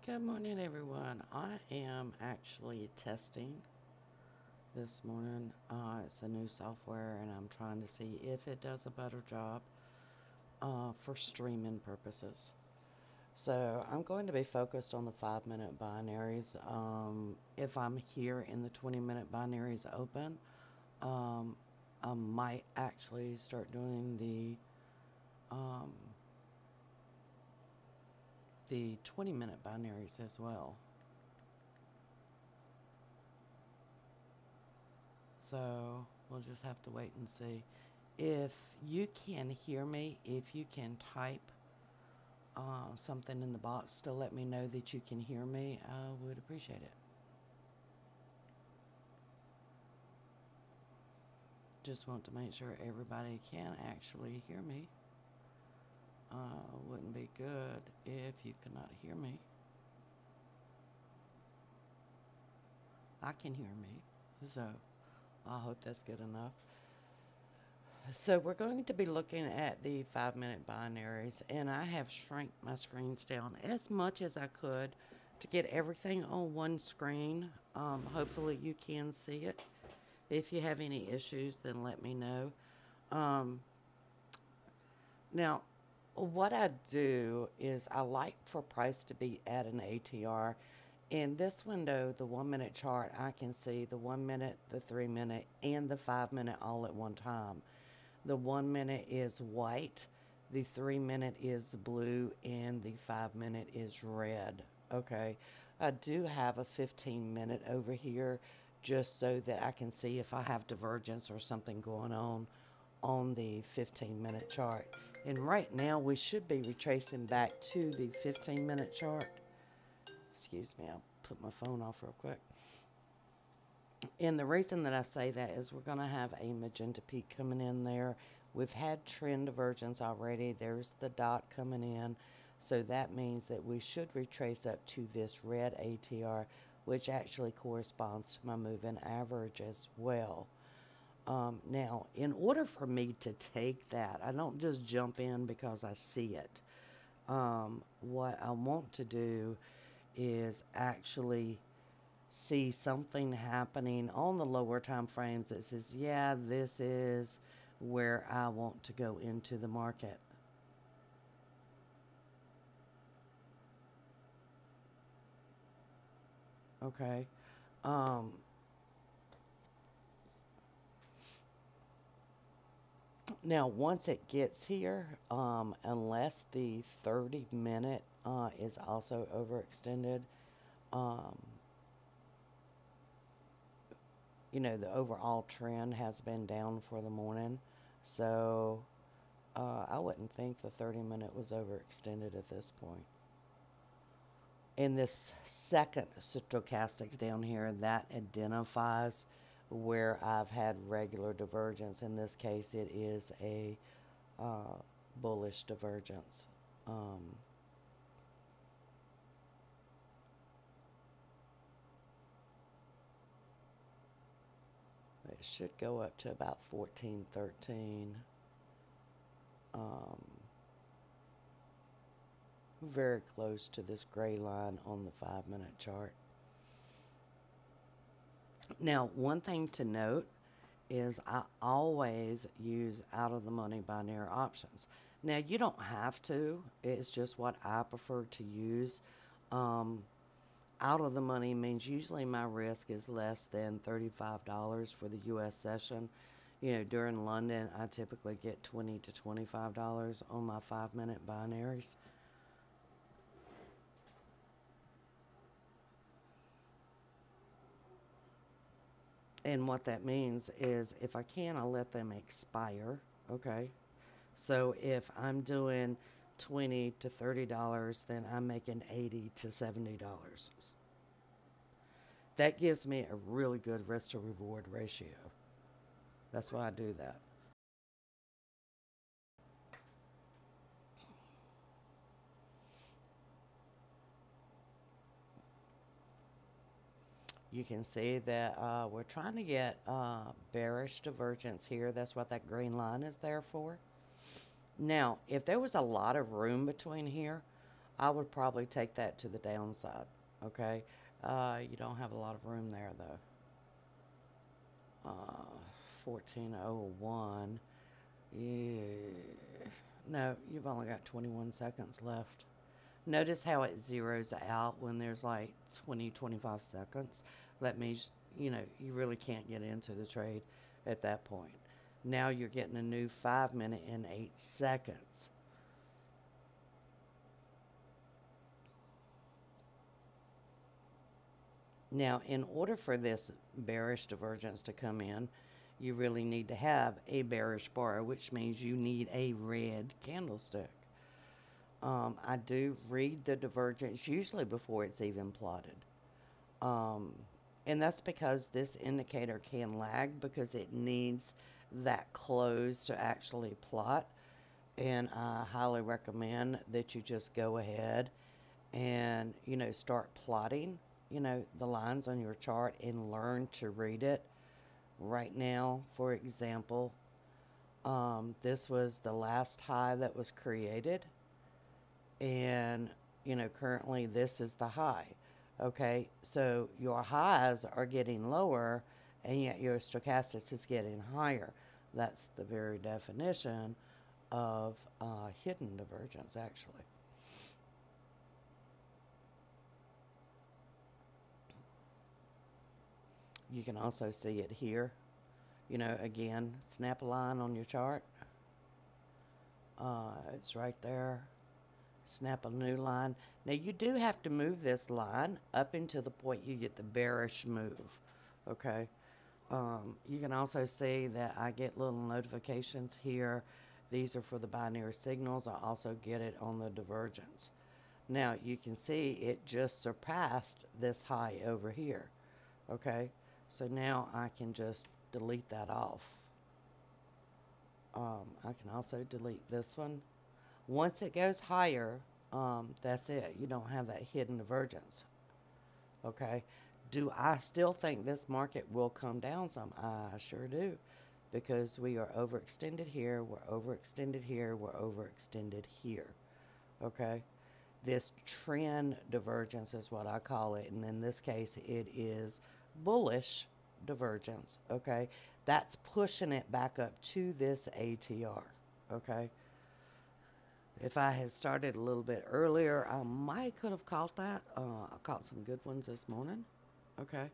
Good morning, everyone. I am actually testing this morning. It's a new software, and I'm trying to see if it does a better job for streaming purposes. So I'm going to be focused on the 5-minute binaries. If I'm here in the 20-minute binaries open, um, I might actually start doing the 20-minute binaries as well. So we'll just have to wait and see. If you can hear me, if you can type something in the box to let me know that you can hear me, I would appreciate it. Just want to make sure everybody can actually hear me. Wouldn't be good if you could not hear me. I can hear me, so I hope that's good enough. So we're going to be looking at the 5-minute binaries, and I have shrank my screens down as much as I could to get everything on one screen. Hopefully you can see it. If you have any issues, then let me know. Now, what I do is I like for price to be at an ATR. In this window, the 1-minute chart, I can see the 1 minute, the 3-minute, and the 5-minute all at one time. The 1 minute is white, the 3-minute is blue, and the 5-minute is red. Okay, I do have a 15-minute over here just so that I can see if I have divergence or something going on the 15-minute chart. And right now we should be retracing back to the 15-minute chart. Excuse me, I'll put my phone off real quick. And the reason that I say that is we're going to have a magenta peak coming in there. We've had trend divergence already. There's the dot coming in. So that means that we should retrace up to this red ATR, which actually corresponds to my moving average as well. Now, in order for me to take that, I don't just jump in because I see it. What I want to do is actually see something happening on the lower time frames that says, yeah, this is where I want to go into the market. Okay. Now, once it gets here, unless the 30-minute is also overextended, um, the overall trend has been down for the morning. So I wouldn't think the 30-minute was overextended at this point. In this second stochastics down here, that identifies where I've had regular divergence. In this case, it is a bullish divergence. It should go up to about 1413. Very close to this gray line on the 5-minute chart. Now, one thing to note is I always use out of the money binary options. Now, you don't have to. It's just what I prefer to use. Out of the money means usually my risk is less than $35 for the U.S. session. During London, I typically get $20 to $25 on my 5-minute binaries. And what that means is if I can, I'll let them expire. Okay. So if I'm doing $20 to $30, then I'm making $80 to $70. That gives me a really good risk to reward ratio. That's why I do that. You can see that we're trying to get bearish divergence here. That's what that green line is there for. Now, if there was a lot of room between here, I would probably take that to the downside. Okay. You don't have a lot of room there though. 1401. Yeah. No, you've only got 21 seconds left. Notice how it zeroes out when there's like 20, 25 seconds. That means, you really can't get into the trade at that point. Now you're getting a new 5 minute and 8 seconds. Now, in order for this bearish divergence to come in, you really need to have a bearish bar, which means you need a red candlestick. I do read the divergence usually before it's even plotted. And that's because this indicator can lag because it needs that close to actually plot. And I highly recommend that you just go ahead and, start plotting, the lines on your chart and learn to read it. Right now, for example, this was the last high that was created. And, currently this is the high. Okay, so your highs are getting lower and yet your stochastics is getting higher. That's the very definition of hidden divergence, actually. You can also see it here. Again, snap a line on your chart. It's right there. Snap a new line. Now you do have to move this line up until the point you get the bearish move. Okay. You can also see that I get little notifications here. These are for the binary signals. I also get it on the divergence. Now you can see it just surpassed this high over here. Okay. So now I can just delete that off. I can also delete this one. Once it goes higher, that's it. You don't have that hidden divergence. Okay. Do I still think this market will come down some? I sure do. Because we are overextended here, we're overextended here, we're overextended here. Okay. This trend divergence is what I call it. And in this case, it is bullish divergence. Okay. That's pushing it back up to this ATR. Okay. If I had started a little bit earlier, I might could have caught that. I caught some good ones this morning. Okay.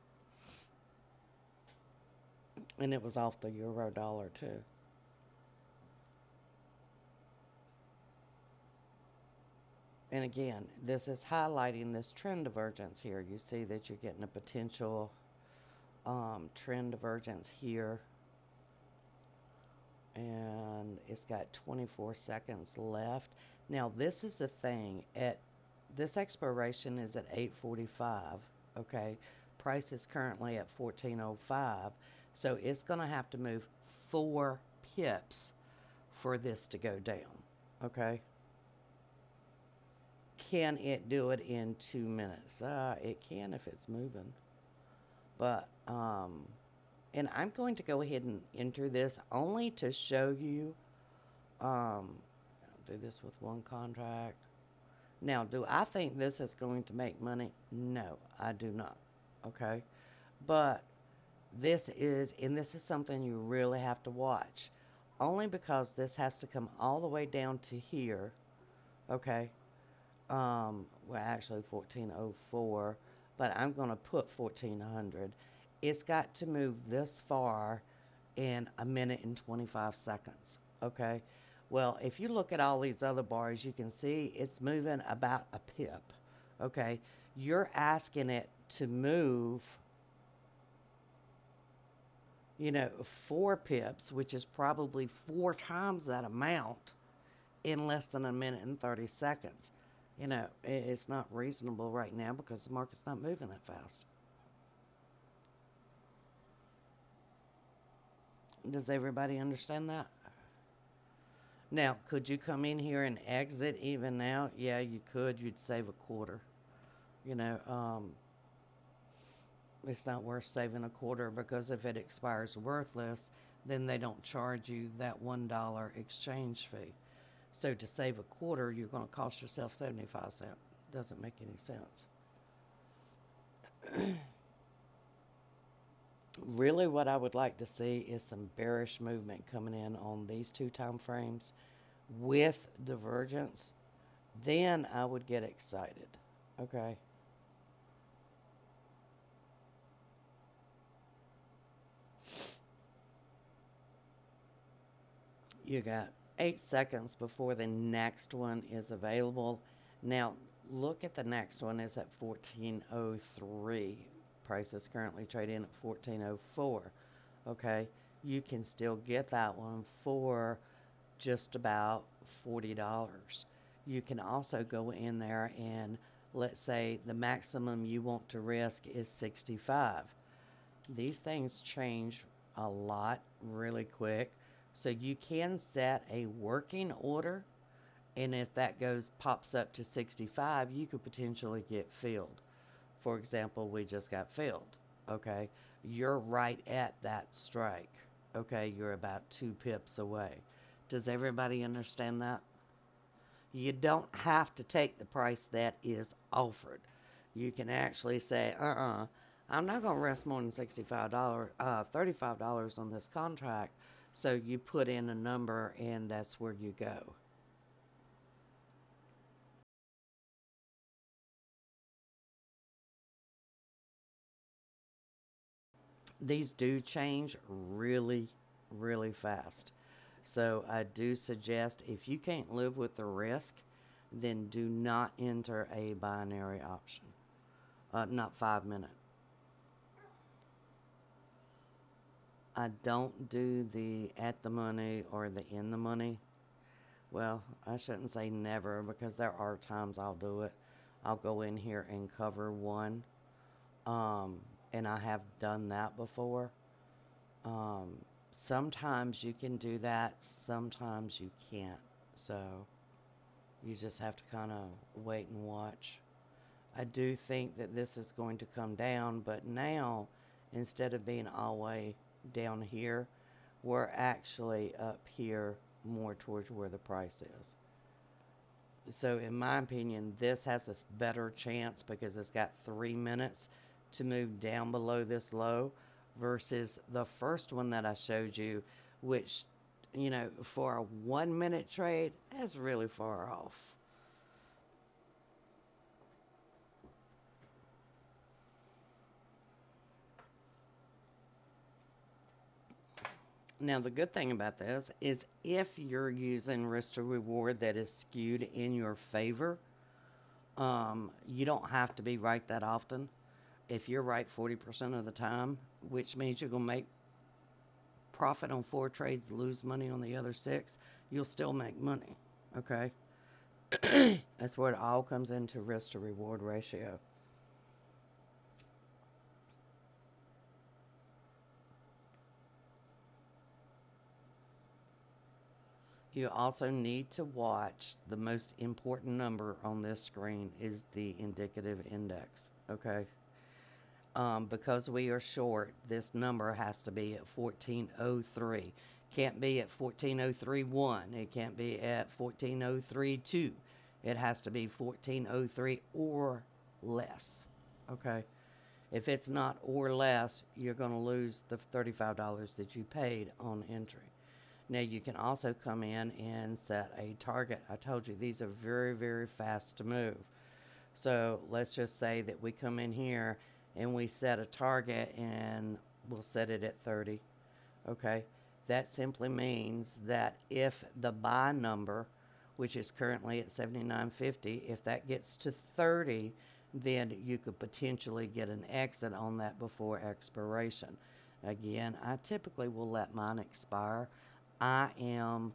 And it was off the euro dollar too. And again, this is highlighting this trend divergence here. You see that you're getting a potential trend divergence here. And it's got 24 seconds left. Now, this is the thing. This expiration is at 8:45. Okay. Price is currently at 14.05. So it's going to have to move 4 pips for this to go down. Okay. Can it do it in 2 minutes? It can if it's moving. But, and I'm going to go ahead and enter this only to show you. I'll do this with one contract. Now, do I think this is going to make money? No, I do not. Okay. But this is something you really have to watch. Only because this has to come all the way down to here. Okay. Well, actually 1404, but I'm going to put 1400. It's got to move this far in 1 minute and 25 seconds. Okay. Well, if you look at all these other bars, you can see it's moving about a pip. Okay. You're asking it to move, 4 pips, which is probably 4 times that amount in less than 1 minute and 30 seconds. It's not reasonable right now because the market's not moving that fast. Does everybody understand that? Now, could you come in here and exit even now? Yeah, you could. You'd save a quarter. It's not worth saving a quarter because if it expires worthless, then they don't charge you that $1 exchange fee. So to save a quarter, you're going to cost yourself 75 cents. Doesn't make any sense. Really, what I would like to see is some bearish movement coming in on these two time frames with divergence. Then I would get excited. Okay. You got 8 seconds before the next one is available. Now, look at the next one. It's at 1403. Price is currently trading at 1404. Okay, you can still get that one for just about $40. You can also go in there and let's say the maximum you want to risk is 65. These things change a lot really quick. So you can set a working order, and if that pops up to 65, you could potentially get filled. For example, we just got filled. Okay, you're right at that strike. Okay, you're about 2 pips away. Does everybody understand that? You don't have to take the price that is offered. You can actually say, I'm not going to risk more than $35 on this contract. So you put in a number and that's where you go. These do change really, really fast. So I do suggest if you can't live with the risk, then do not enter a binary option. Not 5 minute. I don't do the at the money or the in the money. Well, I shouldn't say never because there are times I'll do it. I'll go in here and cover one. And I have done that before. Sometimes you can do that, sometimes you can't. So you just have to kind of wait and watch. I do think that this is going to come down, but now instead of being all the way down here, we're actually up here more towards where the price is. So in my opinion, this has a better chance because it's got 3 minutes to move down below this low versus the first one that I showed you, which, for a 1 minute trade, that's really far off. Now, the good thing about this is if you're using risk to reward that is skewed in your favor, you don't have to be right that often. If you're right 40% of the time, which means you're going to make profit on 4 trades, lose money on the other 6, you'll still make money, okay? That's where it all comes into risk to reward ratio. You also need to watch the most important number on this screen is the indicative index, okay? Because we are short, this number has to be at 1403. Can't be at 1403.1. It can't be at 1403.2. It has to be 1403 or less, okay? If it's not or less, you're going to lose the $35 that you paid on entry. Now, you can also come in and set a target. I told you, these are very, very fast to move. So let's just say that we come in here and we set a target and we'll set it at 30. Okay? That simply means that if the buy number, which is currently at 79.50, if that gets to 30, then you could potentially get an exit on that before expiration. Again, I typically will let mine expire. I am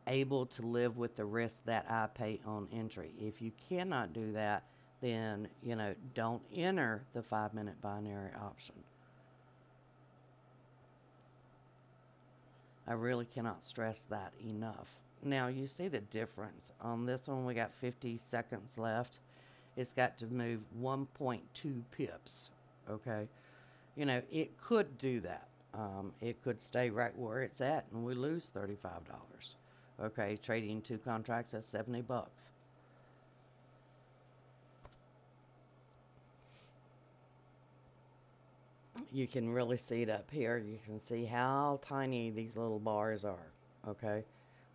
able to live with the risk that I pay on entry. If you cannot do that, then, don't enter the 5-minute binary option. I really cannot stress that enough. Now, you see the difference. On this one, we got 50 seconds left. It's got to move 1.2 pips, okay? It could do that. It could stay right where it's at and we lose $35, Okay, trading 2 contracts at $70. You can really see it up here. You can see how tiny these little bars are. Okay,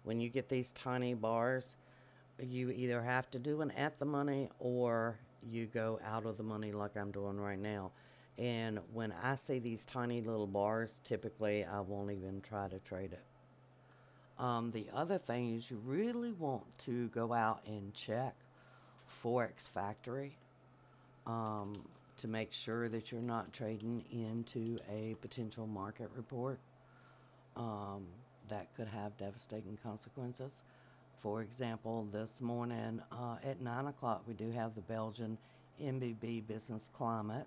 when you get these tiny bars, you either have to do an at the money or you go out of the money like I'm doing right now. And when I see these tiny little bars, typically I won't even try to trade it. The other thing is you really want to go out and check Forex Factory to make sure that you're not trading into a potential market report that could have devastating consequences. For example, this morning at 9 o'clock, we do have the Belgian MBB business climate.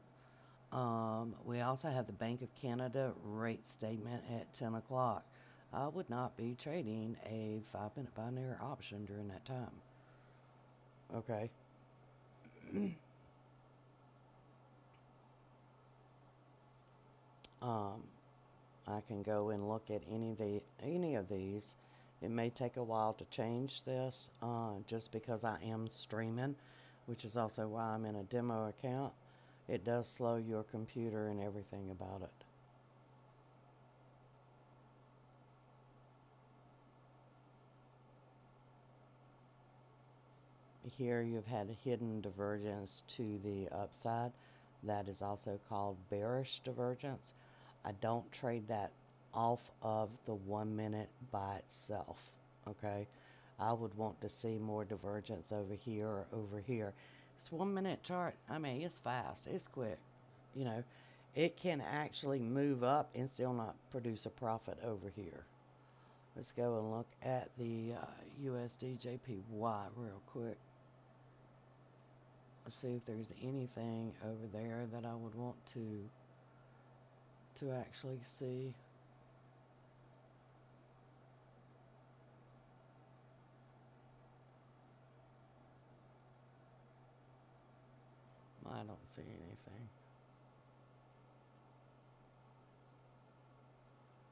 We also have the Bank of Canada rate statement at 10 o'clock. I would not be trading a 5-minute binary option during that time. Okay. I can go and look at any of these. It may take a while to change this, just because I am streaming, which is also why I'm in a demo account. It does slow your computer and everything about it. Here you've had a hidden divergence to the upside. That is also called bearish divergence. I don't trade that off of the 1 minute by itself, okay? I would want to see more divergence over here or over here. This 1 minute chart, I mean, it's fast, it's quick. You know, it can actually move up and still not produce a profit over here. Let's go and look at the USD JPY real quick. Let's see if there's anything over there that I would want to actually see. I don't see anything.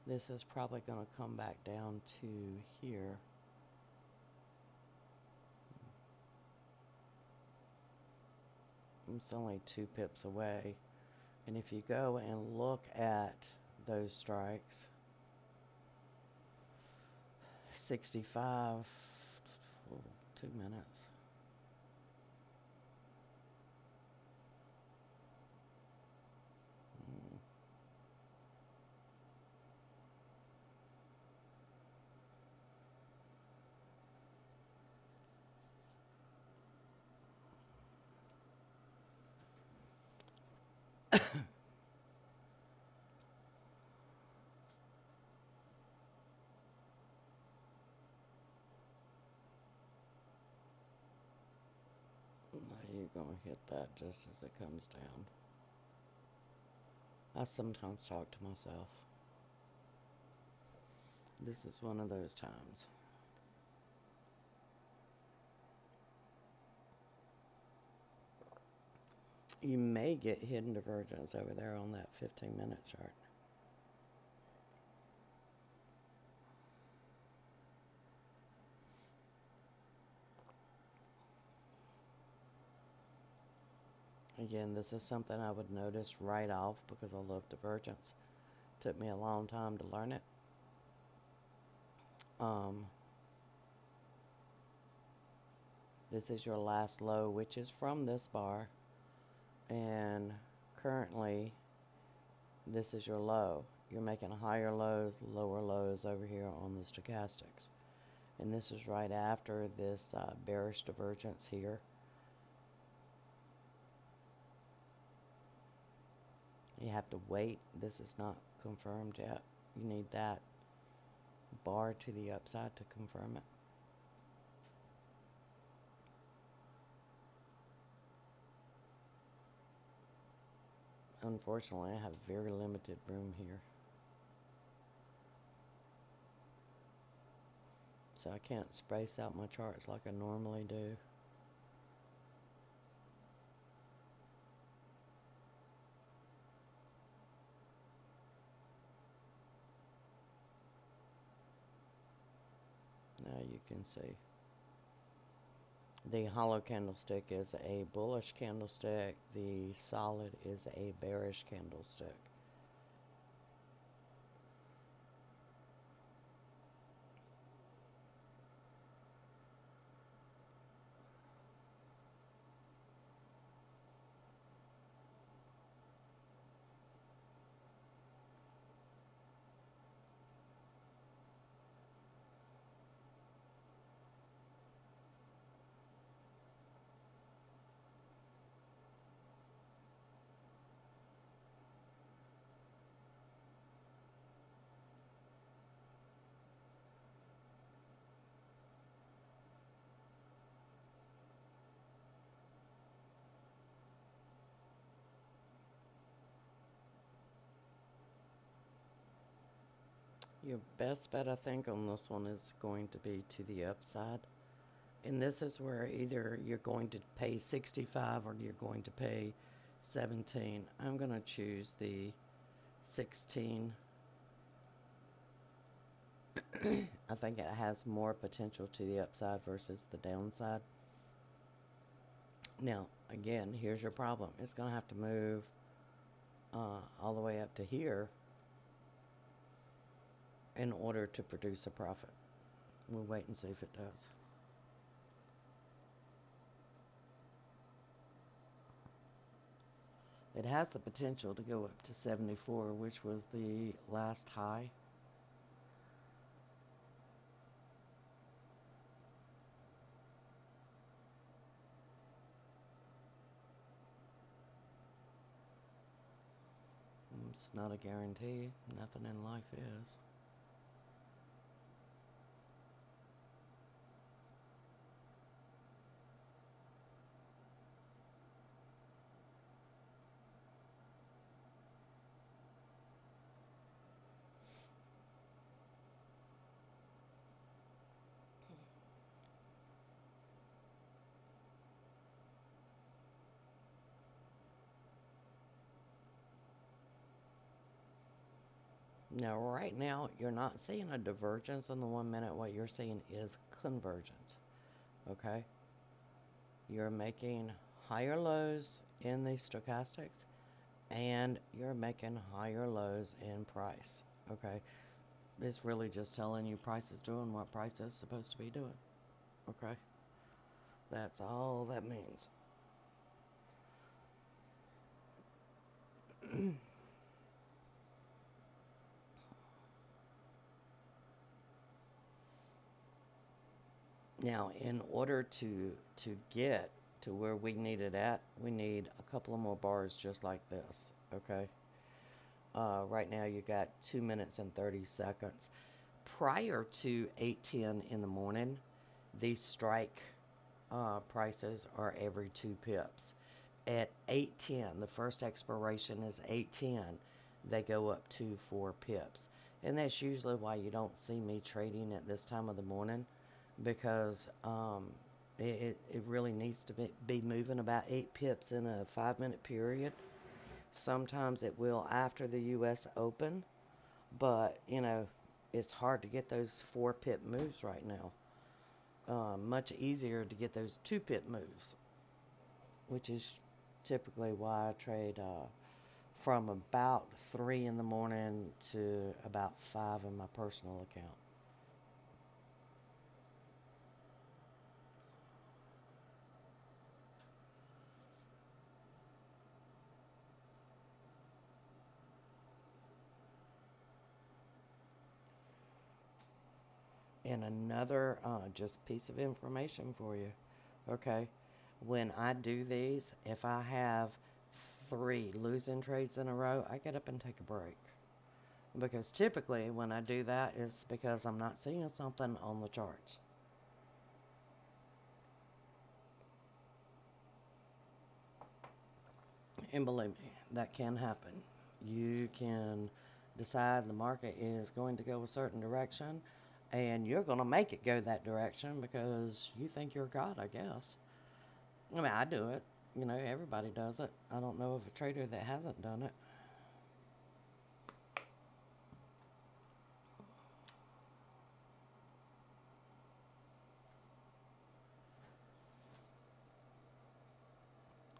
This is probably going to come back down to here. It's only 2 pips away. And if you go and look at those strikes, 65, 2 minutes. You're going to hit that just as it comes down. I sometimes talk to myself. This is one of those times. You may get hidden divergence over there on that 15-minute chart. Again, this is something I would notice right off because I love divergence. Took me a long time to learn it. This is your last low, which is from this bar. And currently, this is your low. You're making higher lows, lower lows over here on the stochastics. And this is right after this bearish divergence here. You have to wait. This is not confirmed yet. You need that bar to the upside to confirm it. Unfortunately, I have very limited room here. So I can't space out my charts like I normally do. No, Now you can see the hollow candlestick is a bullish candlestick. The solid is a bearish candlestick. Your best bet, I think, on this one is going to be to the upside. And this is where either you're going to pay 65 or you're going to pay 17. I'm going to choose the 16. I think it has more potential to the upside versus the downside. Now, again, here's your problem. It's going to have to move all the way up to here in order to produce a profit. We'll wait and see if it does. It has the potential to go up to 74, which was the last high. It's not a guarantee. Nothing in life is. Now, right now, you're not seeing a divergence in the 1 minute. What you're seeing is convergence. Okay? You're making higher lows in the stochastics, and you're making higher lows in price. Okay? It's really just telling you price is doing what price is supposed to be doing. Okay? That's all that means. Now, in order to get to where we need it at, we need a couple of more bars just like this, okay? Right now, you got 2 minutes and 30 seconds. Prior to 8:10 in the morning, these strike prices are every 2 pips. At 8:10, the first expiration is 8:10, they go up to 4 pips. And that's usually why you don't see me trading at this time of the morning, because it really needs to be moving about 8 pips in a 5-minute period. Sometimes it will after the U.S. Open, but, you know, it's hard to get those 4-pip moves right now. Much easier to get those 2-pip moves, which is typically why I trade from about 3 in the morning to about 5 in my personal account. And another just piece of information for you, okay? When I do these, if I have 3 losing trades in a row, I get up and take a break. Because typically when I do that, it's because I'm not seeing something on the charts. And believe me, that can happen. You can decide the market is going to go a certain direction, and you're going to make it go that direction because you think you're God, I guess. I mean, I do it. You know, everybody does it. I don't know of a trader that hasn't done it.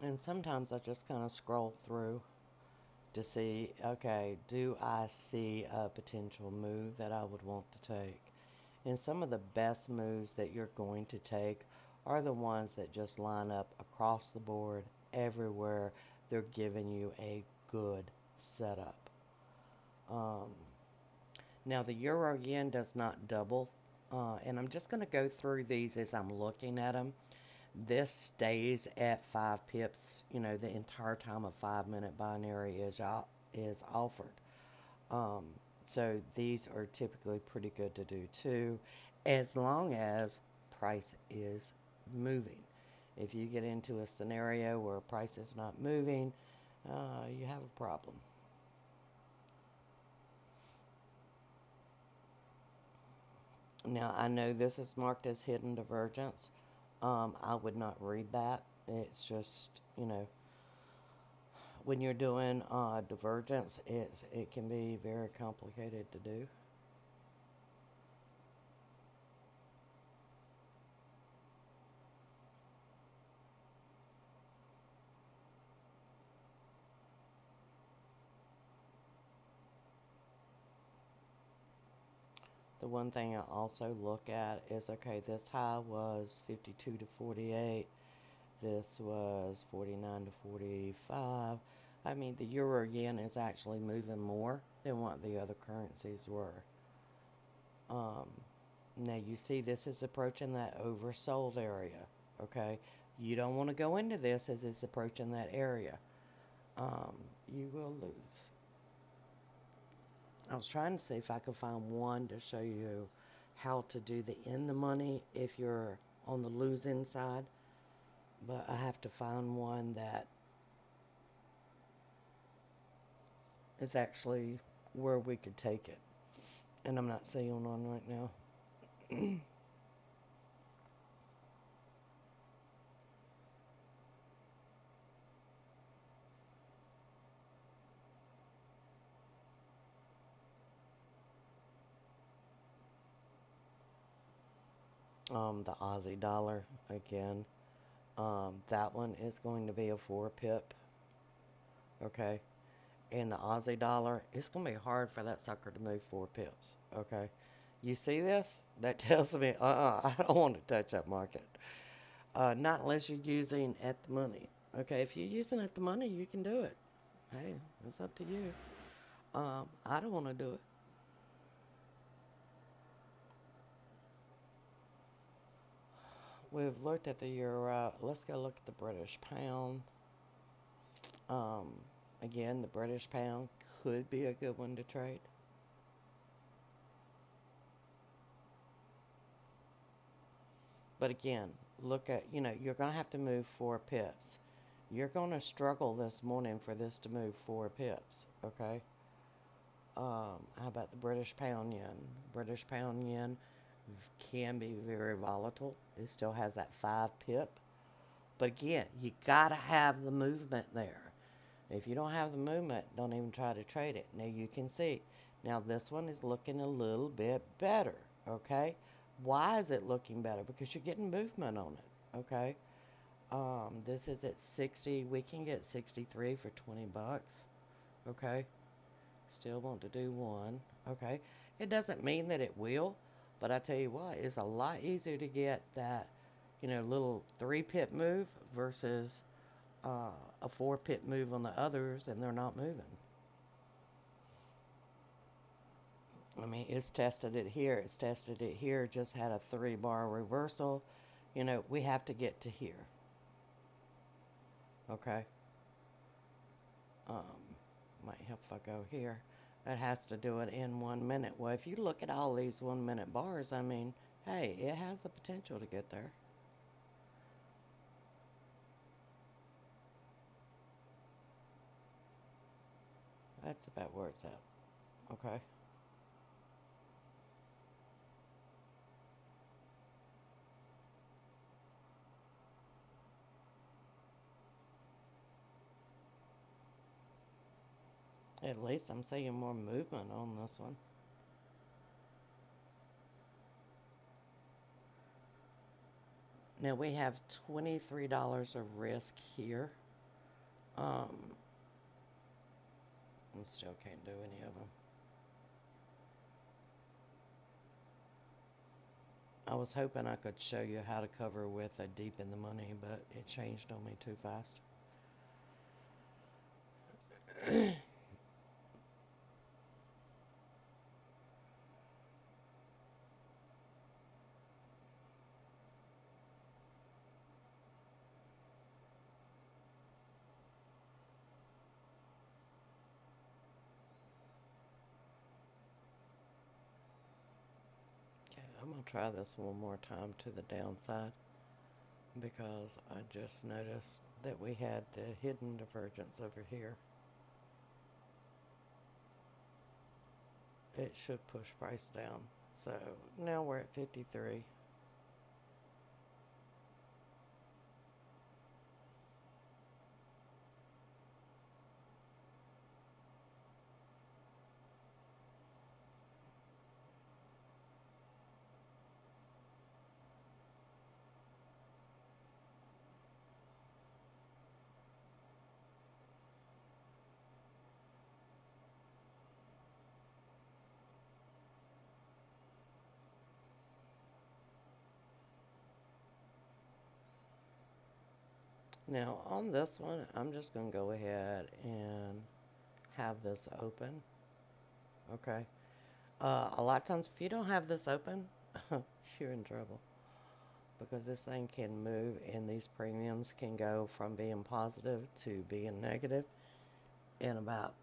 And sometimes I just kind of scroll through to see, okay, do I see a potential move that I would want to take? And some of the best moves that you're going to take are the ones that just line up across the board everywhere. They're giving you a good setup. Now the euro yen does not double, and I'm just going to go through these as I'm looking at them. This stays at 5 pips, the entire time a 5-minute binary is offered. So these are typically pretty good to do too, as long as price is moving. If you get into a scenario where price is not moving, you have a problem. Now, I know this is marked as hidden divergence. I would not read that. It's just, when you're doing divergence, it can be very complicated to do. The one thing I also look at is, okay, this high was 52 to 48. This was 49 to 45. I mean, the euro yen is actually moving more than what the other currencies were. Now you see this is approaching that oversold area, okay? You don't want to go into this as it's approaching that area. You will lose. I was trying to see if I could find one to show you how to do the in the money if you're on the losing side, but I have to find one that is actually where we could take it, and I'm not seeing one right now. The Aussie dollar again. That one is going to be a 4 pip. Okay. And the Aussie dollar, it's going to be hard for that sucker to move 4 pips. Okay. You see this? That tells me, I don't want to touch that market. Not unless you're using at the money. Okay. If you're using at the money, you can do it. Hey, it's up to you. I don't want to do it. We've looked at the euro. Let's go look at the British pound. Again, the British pound could be a good one to trade. But again, look at, you're going to have to move 4 pips. You're going to struggle this morning for this to move 4 pips, okay? How about the British pound yen? British pound yen can be very volatile. It still has that 5 pip. But again, you got to have the movement there. If you don't have the movement, don't even try to trade it. Now you can see. Now this one is looking a little bit better, okay? Why is it looking better? Because you're getting movement on it, okay? This is at 60. We can get 63 for 20 bucks, okay? Still want to do one, okay? It doesn't mean that it will, but I tell you what, it's a lot easier to get that, little 3 pip move versus a 4 pip move on the others, and they're not moving. I mean, it's tested it here. It's tested it here. Just had a 3-bar reversal. We have to get to here. Okay. Might help if I go here. It has to do it in 1 minute. Well, if you look at all these 1-minute bars, I mean, hey, it has the potential to get there. That's about where it's at. Okay. At least I'm seeing more movement on this one. Now we have $23 of risk here. Um, I still can't do any of them. I was hoping I could show you how to cover with a deep in the money, but it changed on me too fast. Okay, I'm going to try this one more time to the downside because I just noticed that we had the hidden divergence over here. It should push price down. So now we're at 53. Now on this one, I'm just going to go ahead and have this open. Okay. A lot of times if you don't have this open, you're in trouble. Because this thing can move and these premiums can go from being positive to being negative in about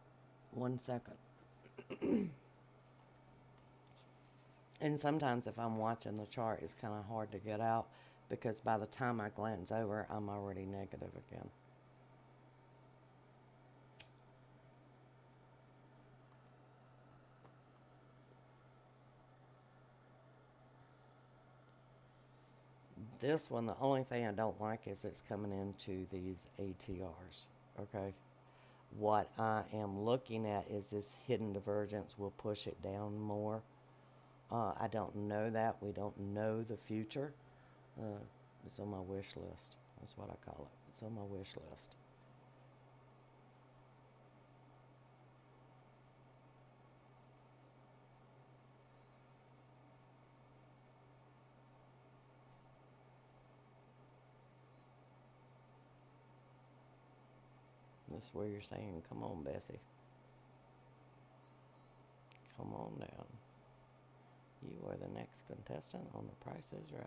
1 second. And sometimes if I'm watching the chart, it's kind of hard to get out because by the time I glance over, I'm already negative again. This one, the only thing I don't like is it's coming into these ATRs, okay? What I am looking at is this hidden divergence will push it down more. I don't know that. We don't know the future. It's on my wish list. That's what I call it. It's on my wish list. This is where you're saying, come on, Bessie. Come on down. You are the next contestant on The Price is Right.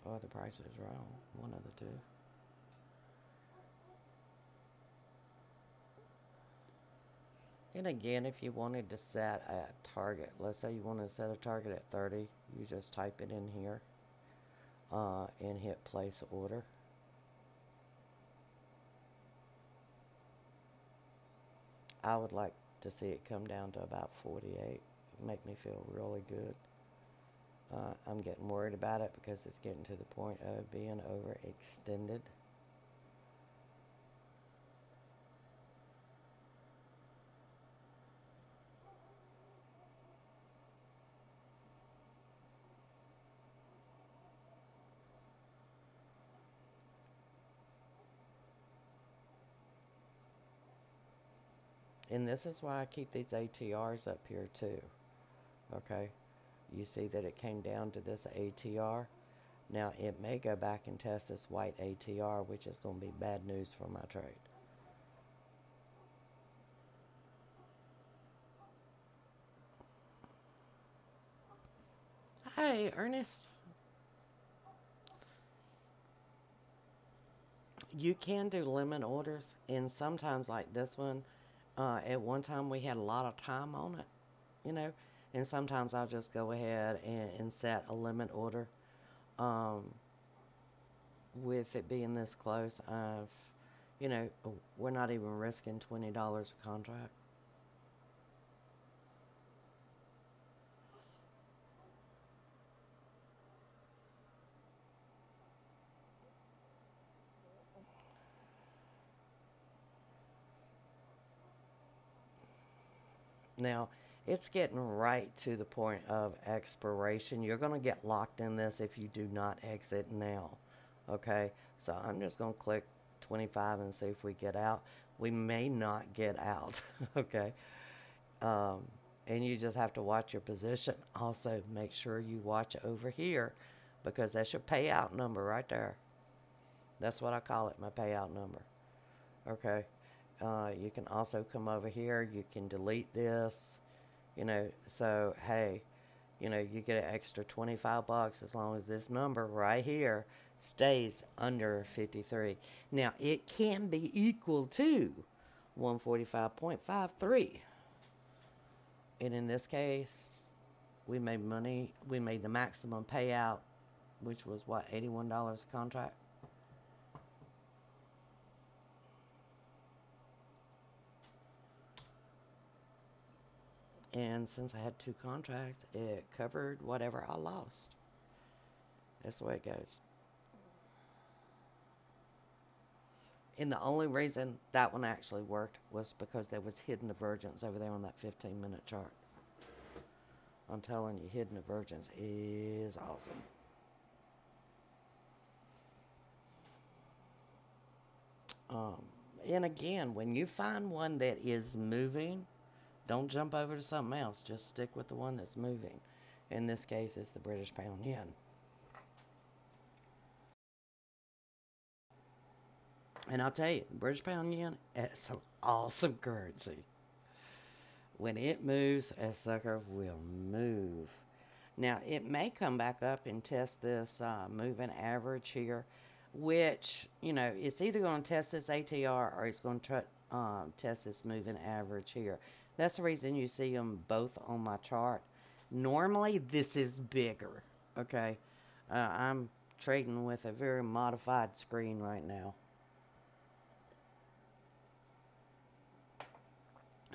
Or The Price is Wrong. One of the two. And again, if you wanted to set a target, let's say you want to set a target at 30, you just type it in here and hit place order. I would like to see it come down to about 48. Make me feel really good. I'm getting worried about it because it's getting to the point of being overextended. And this is why I keep these ATRs up here too. Okay, you see that it came down to this ATR. Now it may go back and test this white ATR, which is going to be bad news for my trade. Hey, Ernest. You can do limit orders, and sometimes like this one, at one time we had a lot of time on it, you know, and sometimes I'll just go ahead and set a limit order. Um, with it being this close, you know, we're not even risking $20 a contract. Now, it's getting right to the point of expiration. You're going to get locked in this if you do not exit now. Okay, so I'm just going to click 25 and see if we get out. We may not get out, okay? And you just have to watch your position. Also, make sure you watch over here because that's your payout number right there. That's what I call it, my payout number, okay? You can also come over here. You can delete this, so, hey, you get an extra 25 bucks as long as this number right here stays under 53. Now, it can be equal to 145.53. And in this case, we made money. We made the maximum payout, which was what, $81 a contract? And since I had 2 contracts, it covered whatever I lost. That's the way it goes. And the only reason that one actually worked was because there was hidden divergence over there on that 15-minute chart. I'm telling you, hidden divergence is awesome. And again, when you find one that is moving, don't jump over to something else. Just stick with the one that's moving. In this case, it's the British pound yen. And I'll tell you, the British pound yen is an awesome currency. When it moves, a sucker will move. Now, it may come back up and test this moving average here, which, it's either going to test this ATR or it's going to test this moving average here. That's the reason you see them both on my chart. Normally, this is bigger, okay? I'm trading with a very modified screen right now.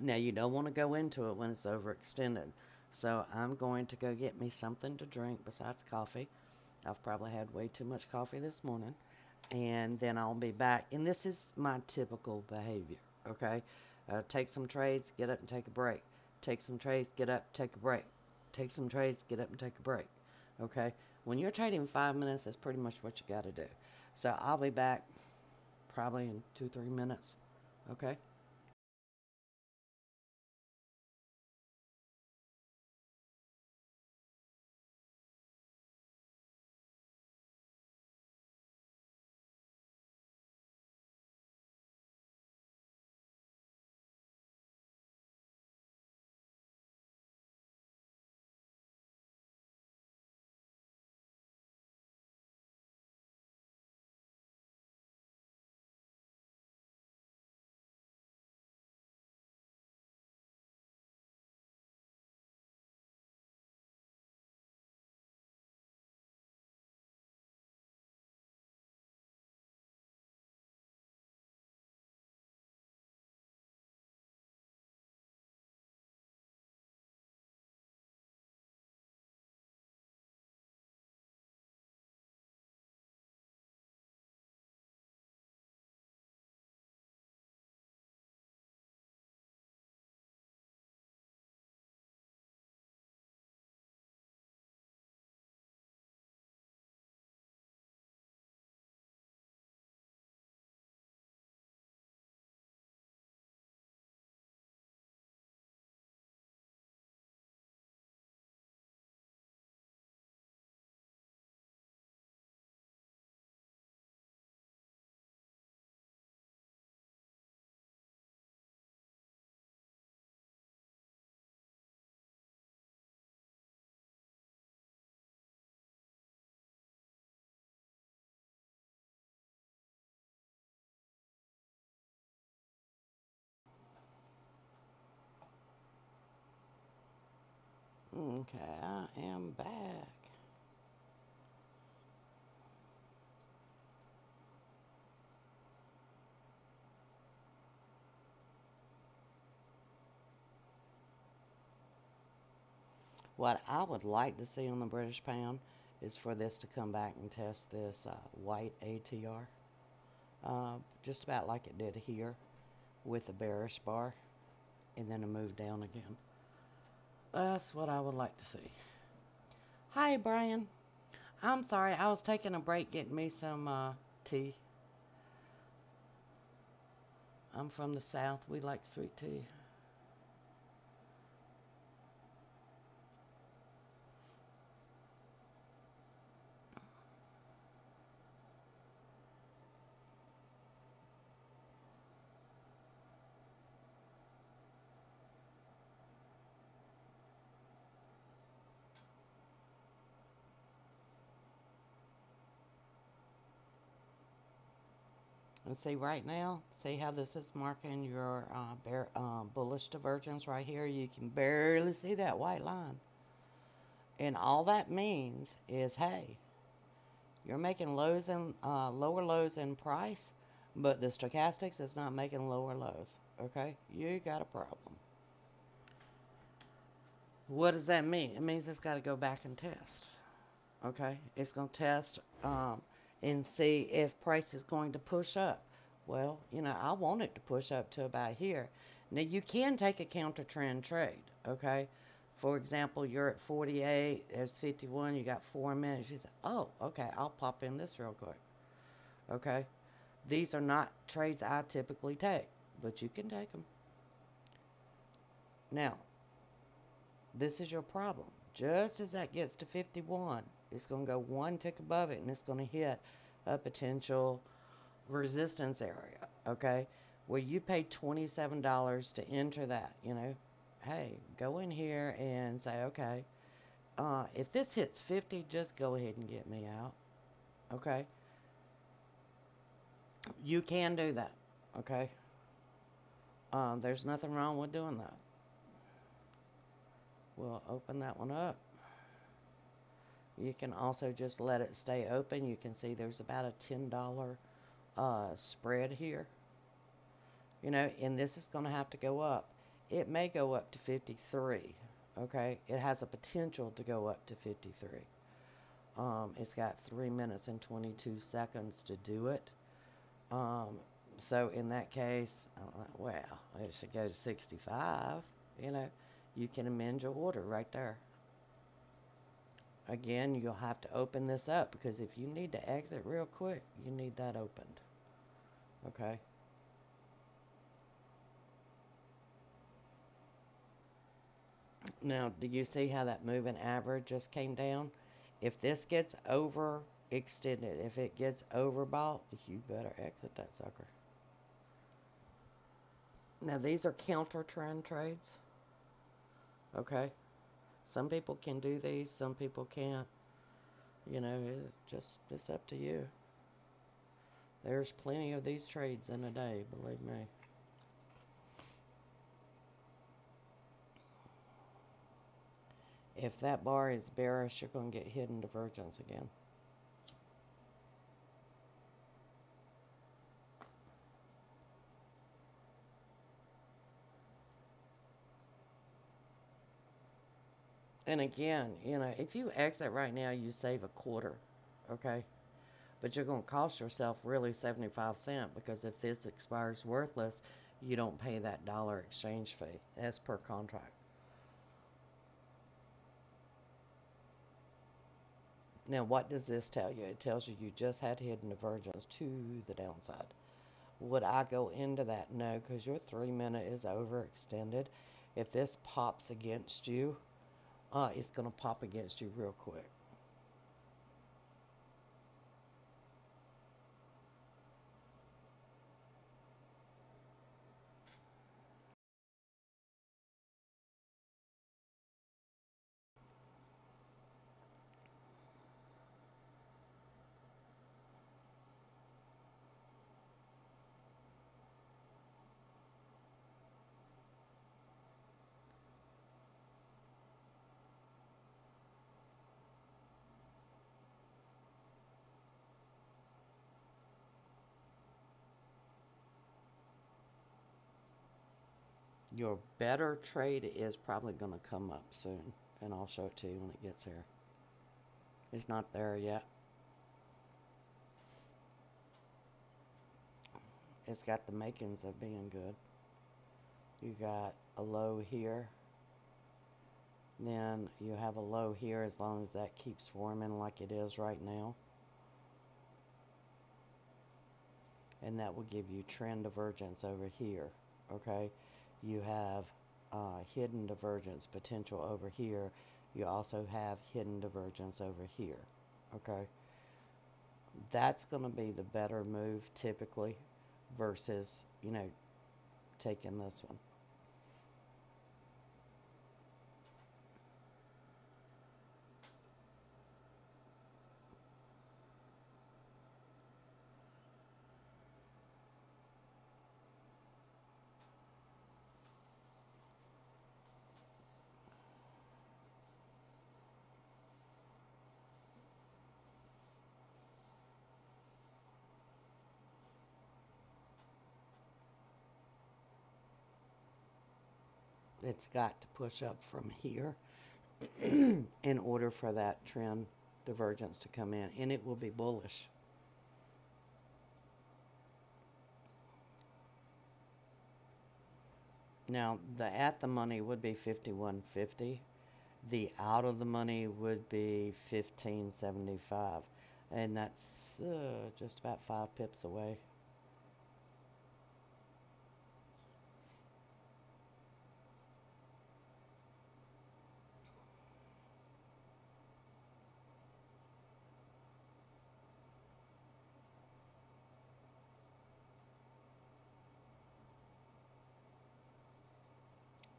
Now, you don't want to go into it when it's overextended. So I'm going to go get me something to drink besides coffee. I've probably had way too much coffee this morning. And then I'll be back. And this is my typical behavior, okay? Take some trades, get up and take a break. Take some trades, get up, take a break. Take some trades, get up and take a break, okay? When you're trading 5 minutes, that's pretty much what you got to do. So I'll be back probably in 2-3 minutes, okay? Okay, I am back. What I would like to see on the British pound is for this to come back and test this white ATR. Just about like it did here with the bearish bar and then a move down again. That's what I would like to see. Hi, Brian. I'm sorry, I was taking a break getting me some tea. I'm from the South. We like sweet tea. And see right now, see how this is marking your bullish divergence right here? You can barely see that white line. And all that means is, hey, you're making lows and lower lows in price, but the stochastics is not making lower lows. Okay? You got a problem. What does that mean? It means it's got to go back and test. Okay? It's going to test and see if price is going to push up. Well, I want it to push up to about here. Now, you can take a counter trend trade. Okay? For example, you're at 48, there's 51, you got 4 minutes. You say, oh, okay, I'll pop in this real quick. Okay? These are not trades I typically take, but you can take them. Now, this is your problem. Just as that gets to 51, it's going to go one tick above it, and it's going to hit a potential resistance area, okay? Where you pay $27 to enter that, hey, go in here and say, okay, if this hits 50, just go ahead and get me out, okay? You can do that, okay? There's nothing wrong with doing that. We'll open that one up. You can also just let it stay open. You can see there's about a $10 spread here. And this is going to have to go up. It may go up to 53, okay? It has a potential to go up to 53. It's got 3 minutes and 22 seconds to do it. So in that case, well, it should go to 65, You can amend your order right there. Again, you'll have to open this up because if you need to exit real quick, you need that opened. Okay? Now, do you see how that moving average just came down? If this gets overextended, if it gets overbought, you better exit that sucker. Now, these are counter trend trades. Okay? Some people can do these, some people can't. It's up to you. There's plenty of these trades in a day, believe me. If that bar is bearish, you're going to get hidden divergence again. And again, if you exit right now, you save a quarter, okay? But you're going to cost yourself really 75 cents because if this expires worthless, you don't pay that dollar exchange fee. That's per contract. Now, what does this tell you? It tells you you just had hidden divergence to the downside. Would I go into that? No, because your 3 minute is overextended. If this pops against you, it's going to pop against you real quick. Your better trade is probably going to come up soon, and I'll show it to you when it gets here. It's not there yet. It's got the makings of being good. You got a low here. Then you have a low here as long as that keeps forming like it is right now. and that will give you trend divergence over here. Okay, you have hidden divergence potential over here. You also have hidden divergence over here. Okay, that's going to be the better move typically versus, taking this one. It's got to push up from here in order for that trend divergence to come in, and it will be bullish. Now, the at the money would be 51.50. The out of the money would be 15.75, and that's just about 5 pips away.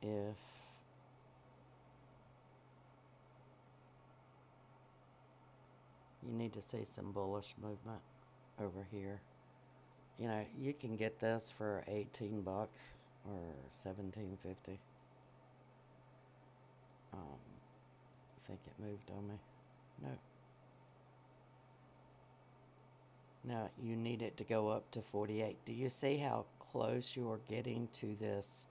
If you need to see some bullish movement over here, you can get this for $18 or $17.50. I think it moved on me. No. Now you need it to go up to 48. Do you see how close you are getting to this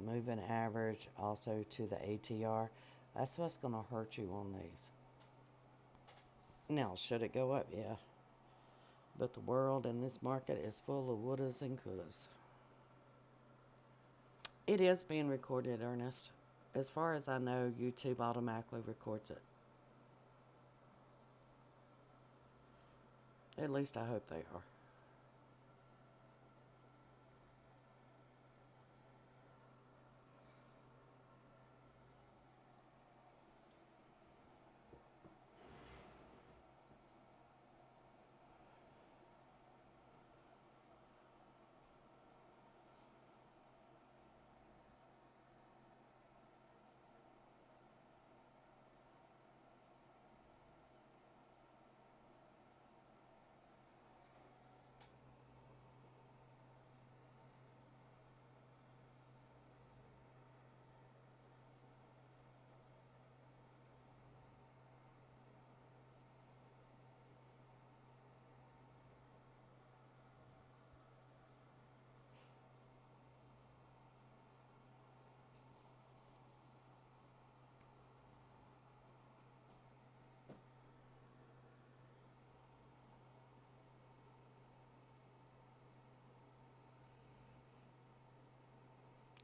moving average, also to the ATR? That's what's going to hurt you on these. Now, should it go up? Yeah. But the world and this market is full of wouldas and couldas. It is being recorded, Ernest. As far as I know, YouTube automatically records it. At least I hope they are.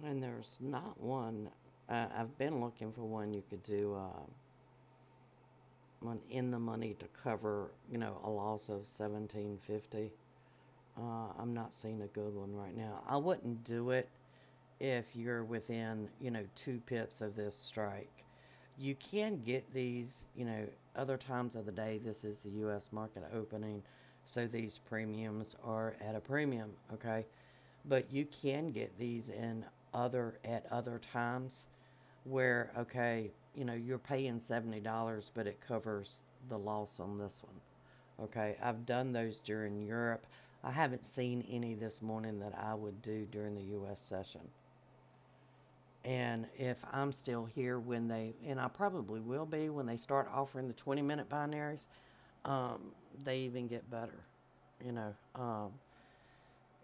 And there's not one. I've been looking for one you could do one in the money to cover, a loss of $17.50. I'm not seeing a good one right now. I wouldn't do it if you're within, 2 pips of this strike. You can get these, other times of the day. This is the U.S. market opening, so these premiums are at a premium, okay? But you can get these at other times where, okay, you're paying $70, but it covers the loss on this one. Okay, I've done those during Europe. I haven't seen any this morning that I would do during the U.S. session. And if I'm still here and I probably will be when they start offering the 20-minute binaries, they even get better,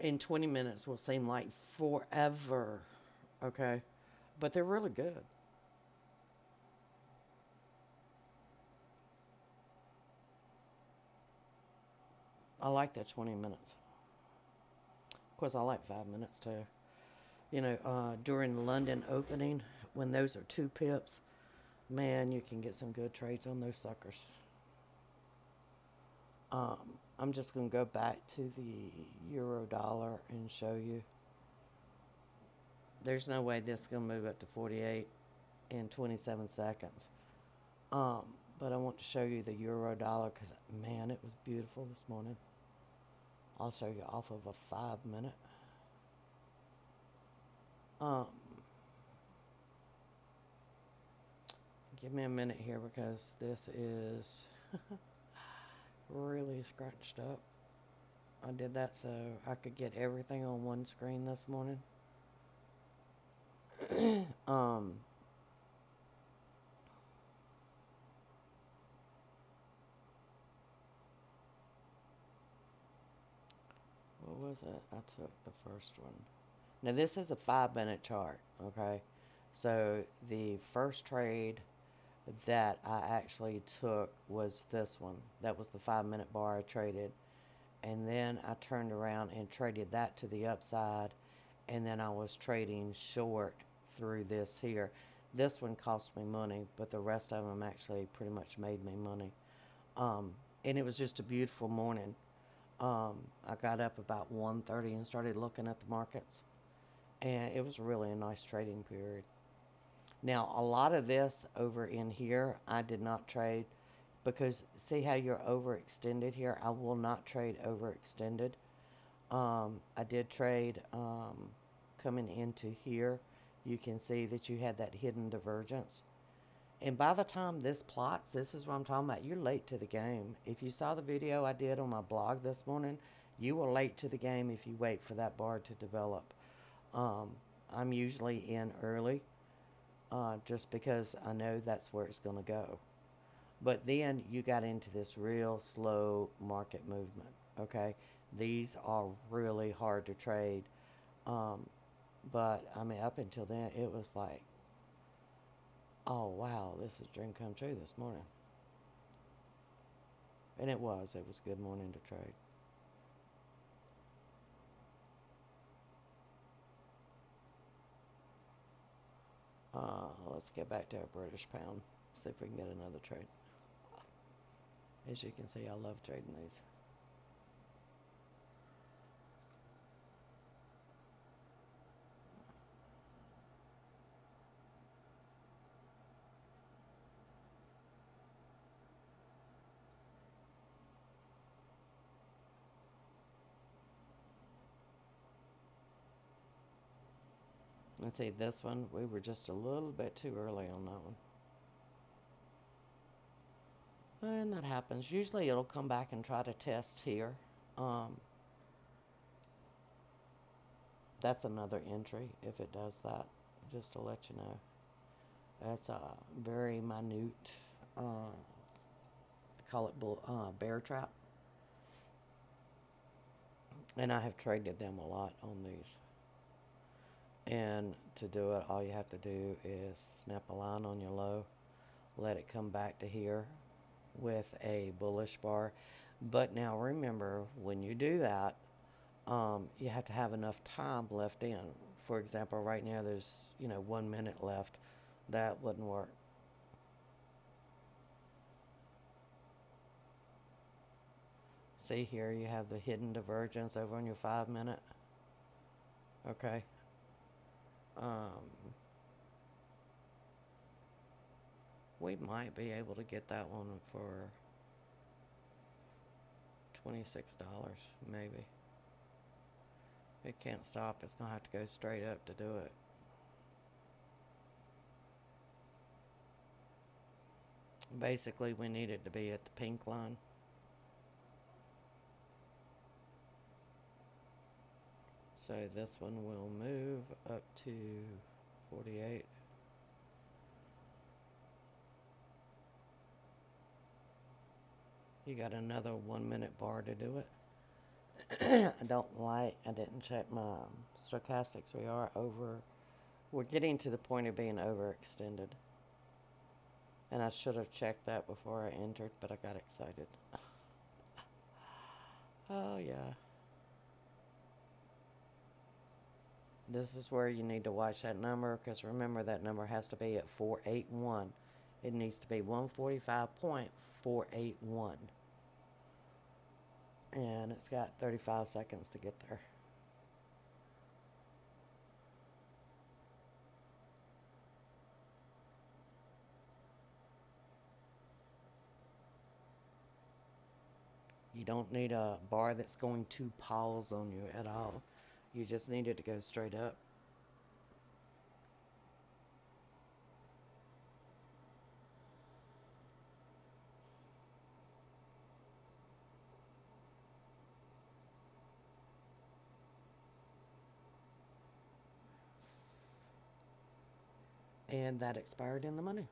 in 20 minutes will seem like forever, okay? But they're really good. I like that 20 minutes. Of course, I like 5 minutes too. During London opening, when those are 2 pips, man, you can get some good trades on those suckers. I'm just going to go back to the euro dollar and show you. There's no way this is going to move up to 48 in 27 seconds. But I want to show you the euro dollar because, man, it was beautiful this morning. I'll show you off of a 5 minute. Give me a minute here because this is really scrunched up. I did that so I could get everything on one screen this morning. What was it? I took the first one. Now this is a 5 minute chart, okay? So the first trade that I actually took was this one. That was the 5 minute bar I traded. And then I turned around and traded that to the upside. And then I was trading short through this here. This one cost me money, but the rest of them actually pretty much made me money. And it was just a beautiful morning. I got up about 1:30 and started looking at the markets. And it was really a nice trading period. Now, a lot of this over in here, I did not trade because see how you're overextended here? I will not trade overextended. I did trade coming into here. You can see that you had that hidden divergence. And by the time this plots, this is what I'm talking about. You're late to the game. If you saw the video I did on my blog this morning, you were late to the game if you wait for that bar to develop. I'm usually in early. Just because I know that's where it's going to go. But then you got into this real slow market movement, okay? These are really hard to trade. But, I mean, up until then, it was like, oh, wow, this is a dream come true this morning. And it was a good morning to trade. Let's get back to our British pound. See if we can get another trade. As you can see, I love trading these. Let's see, this one, we were just a little bit too early on that one. And that happens. Usually it'll come back and try to test here. That's another entry if it does that, just to let you know. That's a very minute, I call it bear trap. And I have traded them a lot on these. And to do it, all you have to do is snap a line on your low, let it come back to here with a bullish bar. But now remember, when you do that, you have to have enough time left in. For example, right now there's 1 minute left. That wouldn't work. See here, you have the hidden divergence over on your 5 minute. Okay. We might be able to get that one for $26, maybe. It can't stop. It's going to have to go straight up to do it. Basically, we need it to be at the pink line. So this one will move up to 48. You got another 1 minute bar to do it. I didn't check my stochastics. We're getting to the point of being overextended. And I should have checked that before I entered, but I got excited. Oh, yeah. This is where you need to watch that number, because remember that number has to be at 481. It needs to be 145.481. And it's got 35 seconds to get there. You don't need a bar that's going to pause on you at all. You just need it to go straight up. And that expired in the money.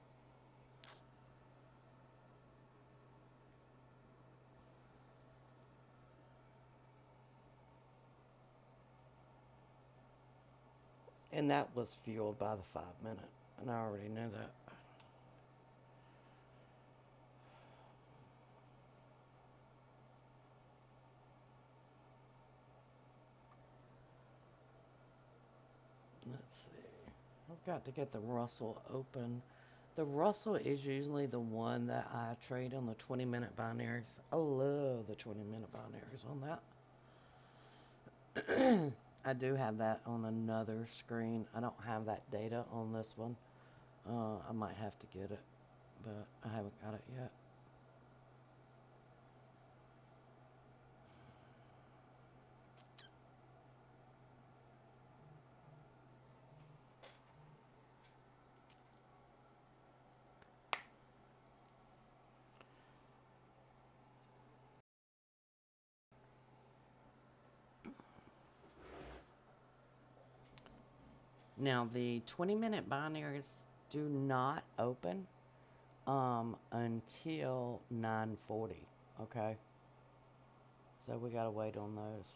And that was fueled by the 5 minute. And I already know that. Let's see. I've got to get the Russell open. The Russell is usually the one that I trade on the 20-minute binaries. I love the 20-minute binaries on that. I do have that on another screen. I don't have that data on this one. I might have to get it, but I haven't got it yet. Now, the 20-minute binaries do not open until 9:40, okay? So we got to wait on those.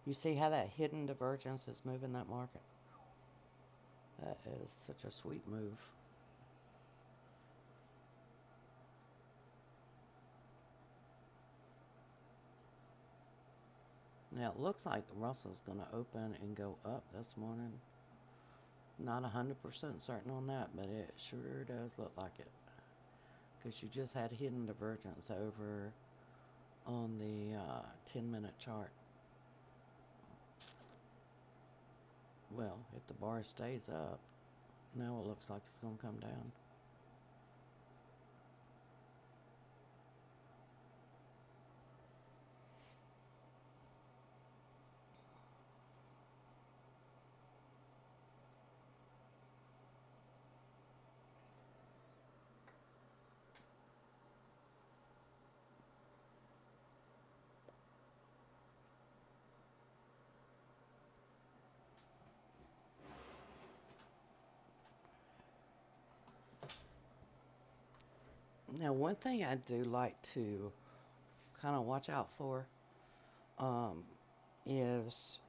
You see how that hidden divergence is moving that market? That is such a sweet move. Now, it looks like the Russell's going to open and go up this morning. Not 100% certain on that, but it sure does look like it. Because you just had hidden divergence over on the 10-minute chart. Well, if the bar stays up, now it looks like it's going to come down. Now, one thing I do like to kind of watch out for is,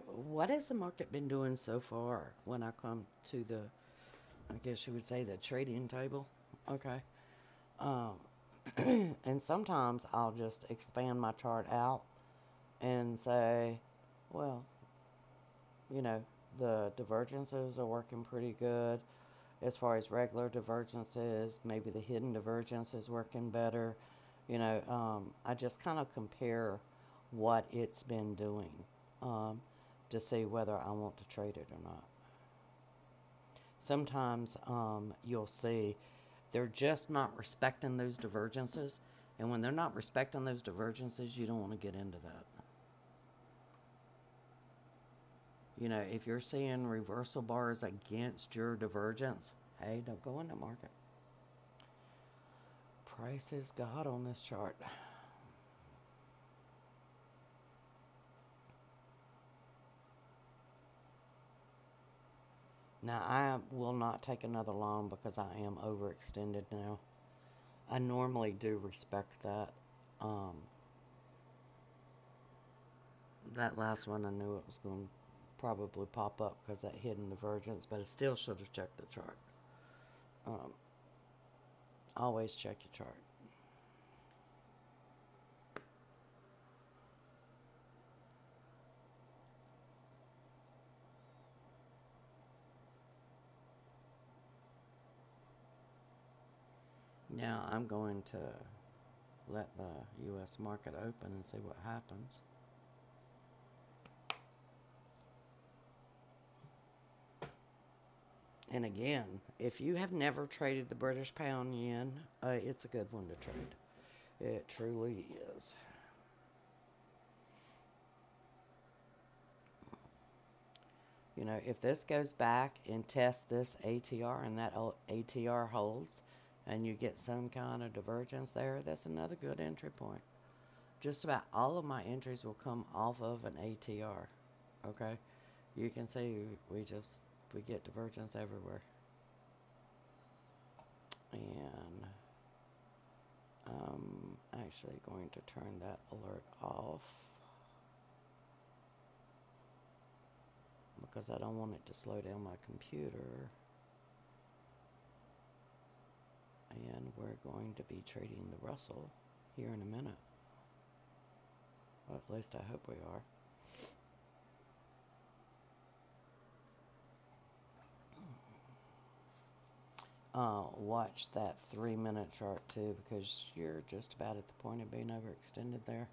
what has the market been doing so far when I come to the, I guess you would say, the trading table? Okay. And sometimes I'll just expand my chart out and say, well, the divergences are working pretty good. As far as regular divergences, maybe the hidden divergence is working better. I just kind of compare what it's been doing to see whether I want to trade it or not. Sometimes you'll see they're just not respecting those divergences. And when they're not respecting those divergences, you don't want to get into that. If you're seeing reversal bars against your divergence, hey, don't go in the market. Price is God on this chart. Now, I will not take another long because I am overextended now. I normally do respect that. That last one, I knew it was going to probably pop up because that hidden divergence, but I still should have checked the chart. Always check your chart. Now I'm going to let the U.S. market open and see what happens. And again, if you have never traded the British pound yen, it's a good one to trade. It truly is. You know, if this goes back and tests this ATR and that ATR holds and you get some kind of divergence there, that's another good entry point. Just about all of my entries will come off of an ATR. Okay? You can see we get divergence everywhere. And I'm actually going to turn that alert off, because I don't want it to slow down my computer. And we're going to be trading the Russell here in a minute. Well, at least I hope we are. Watch that 3-minute chart too, because you're just about at the point of being overextended there.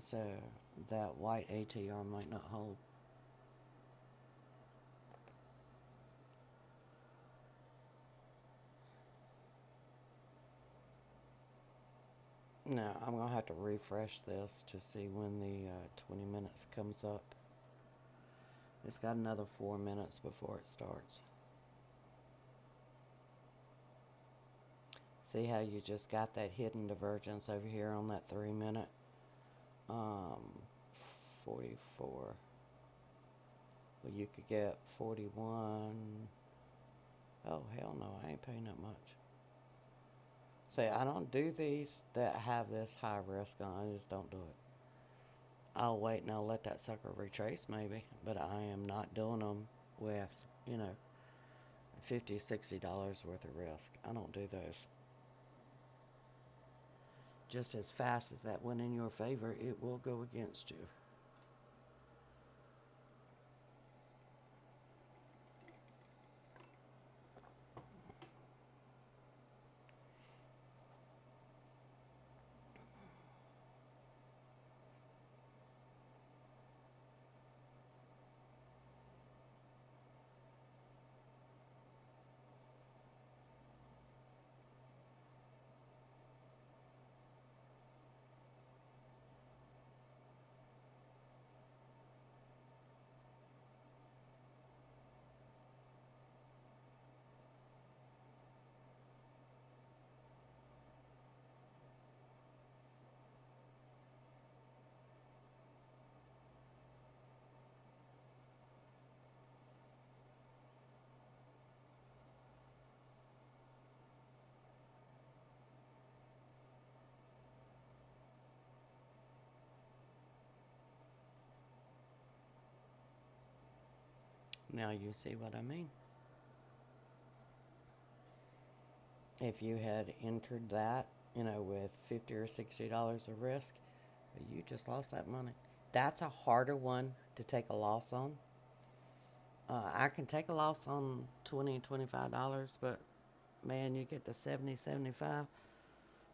So that white ATR might not hold. Now, I'm going to have to refresh this to see when the 20 minutes comes up. It's got another 4 minutes before it starts. See how you just got that hidden divergence over here on that 3-minute? 44. Well, you could get 41. Oh, hell no, I ain't paying that much. See, I don't do these that have this high risk on. I just don't do it. I'll wait and I'll let that sucker retrace maybe, but I am not doing them with, $50, $60 worth of risk. I don't do those. Just as fast as that went in your favor, it will go against you. Now you see what I mean. If you had entered that, with $50 or $60 of risk, you just lost that money. That's a harder one to take a loss on. I can take a loss on $20, $25, but man, you get to 70, 75,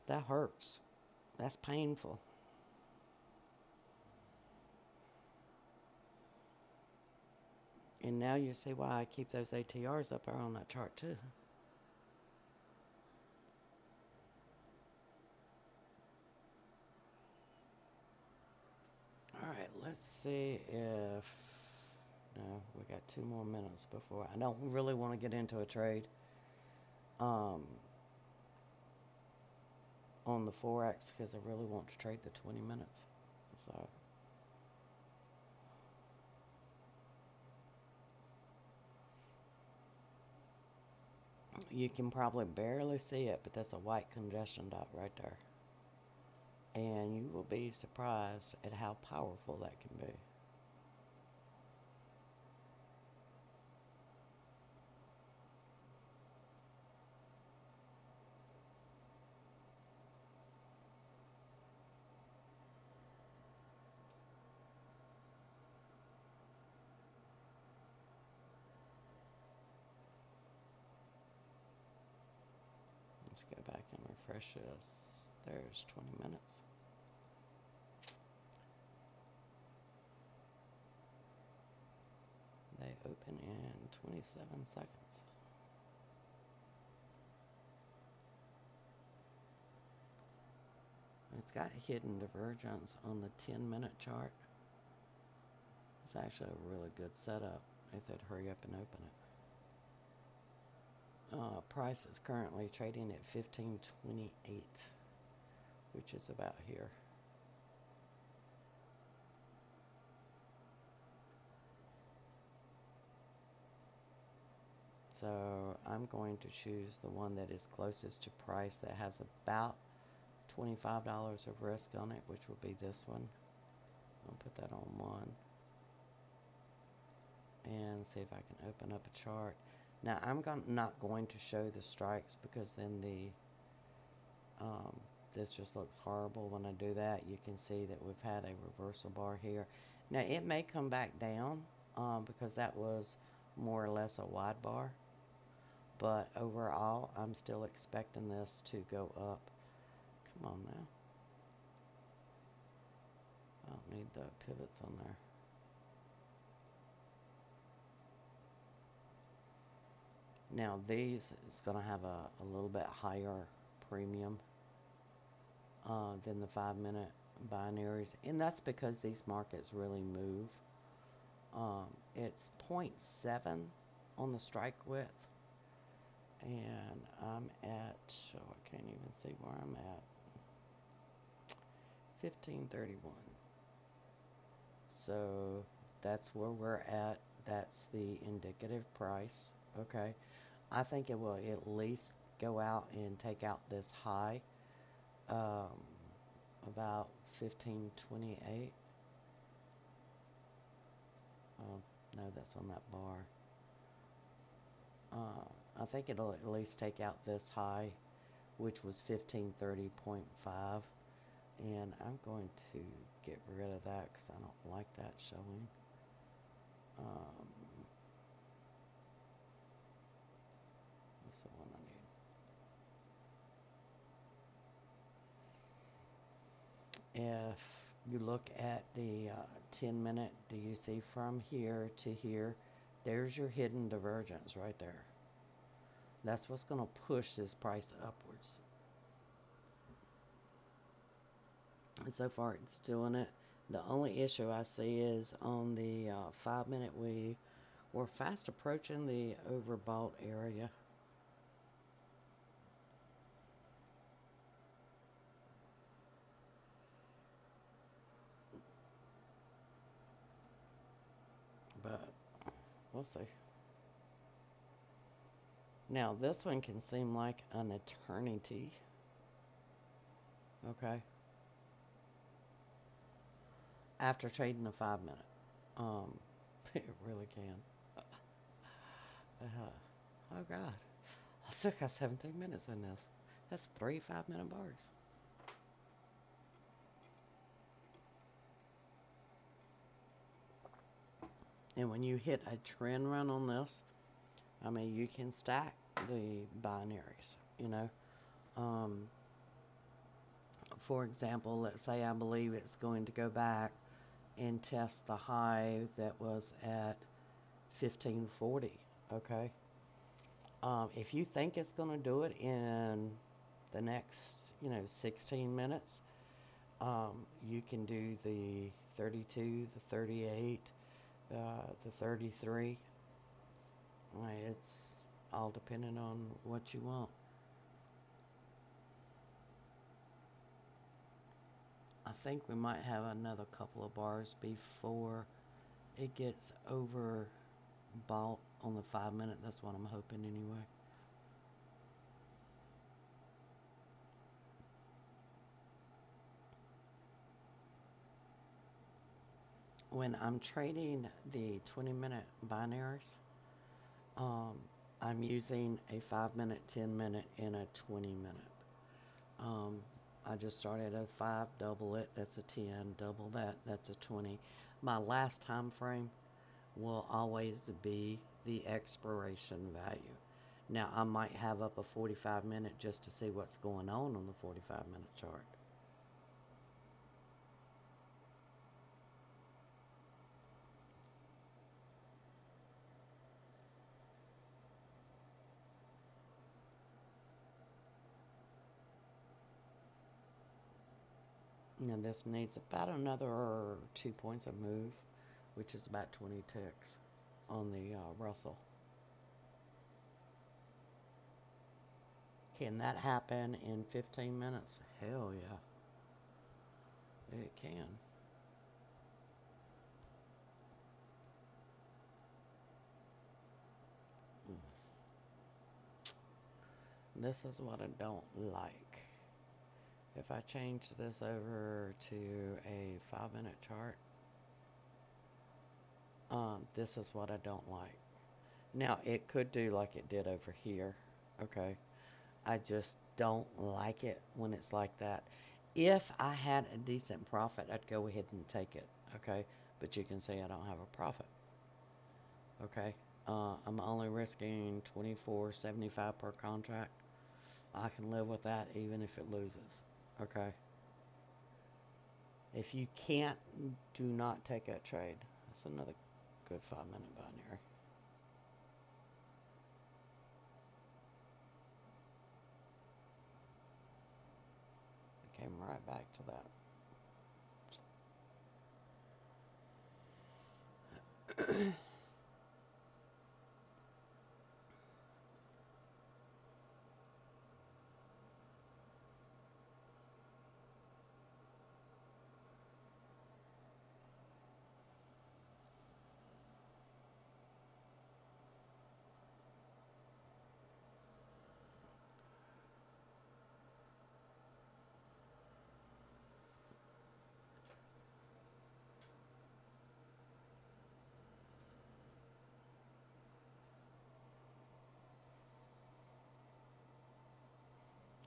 that hurts. That's painful. And now you see why I keep those ATRs up there on that chart too. Alright, let's see if... No, we got 2 more minutes before... I don't really want to get into a trade on the Forex, because I really want to trade the 20 minutes. So... you can probably barely see it, but that's a white congestion dot right there. And you will be surprised at how powerful that can be. Let's go back and refresh this. There's 20 minutes. They open in 27 seconds. It's got hidden divergence on the 10-minute chart. It's actually a really good setup if they'd hurry up and open it. Price is currently trading at 15.28, which is about here. So I'm going to choose the one that is closest to price that has about $25 of risk on it, which will be this one. I'll put that on 1 and see if I can open up a chart. Now I'm not going to show the strikes because then this just looks horrible when I do that. You can see that we've had a reversal bar here. Now it may come back down because that was more or less a wide bar, but overall I'm still expecting this to go up. Come on now. I don't need the pivots on there. Now these, it's going to have a little bit higher premium than the 5-minute binaries. And that's because these markets really move. It's 0.7 on the strike width. And I'm at, oh, I can't even see where I'm at. 1531. So that's where we're at. That's the indicative price. Okay. I think it will at least go out and take out this high, about 1528. Oh, no, that's on that bar. I think it'll at least take out this high, which was 1530.5. And I'm going to get rid of that because I don't like that showing. What's the one I need? If you look at the 10-minute, do you see from here to here? There's your hidden divergence right there. That's what's going to push this price upwards. And so far it's doing it. The only issue I see is on the 5-minute, we're fast approaching the overbought area. But we'll see. Now this one can seem like an eternity. Okay. After trading a 5-minute. It really can. Oh God. I still got 17 minutes in this. That's 3 5-minute bars. And when you hit a trend run on this, I mean, you can stack the binaries, you know. For example, let's say I believe it's going to go back and test the high that was at 1540, okay? If you think it's going to do it in the next, 16 minutes, you can do the 32, the 38, the 33. It's all dependent on what you want. I think we might have another couple of bars before it gets overbought on the 5-minute. That's what I'm hoping anyway. When I'm trading the 20-minute binaries, I'm using a 5-minute, 10-minute, and a 20-minute. I just started at 5, double it, that's a 10, double that, that's a 20. My last time frame will always be the expiration value. Now, I might have up a 45-minute just to see what's going on the 45-minute chart. Now, this needs about another 2 points of move, which is about 20 ticks on the Russell. Can that happen in 15 minutes? Hell yeah. It can. This is what I don't like. If I change this over to a 5-minute chart, this is what I don't like. Now, it could do like it did over here, okay? I just don't like it when it's like that. If I had a decent profit, I'd go ahead and take it, okay? But you can see I don't have a profit, okay? I'm only risking $24.75 per contract. I can live with that even if it loses, okay? If you can't, do not take that trade. That's another good 5-minute binary. I came right back to that.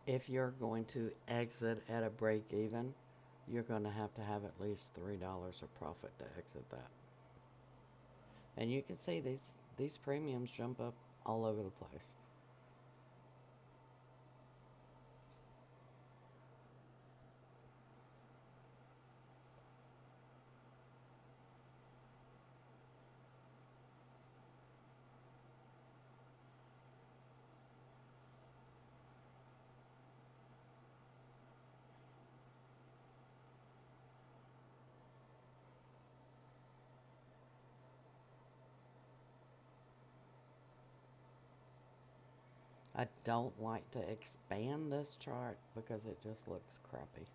If you're going to exit at a break even, you're going to have at least $3 of profit to exit that. And you can see these premiums jump up all over the place. I don't like to expand this chart because it just looks crappy.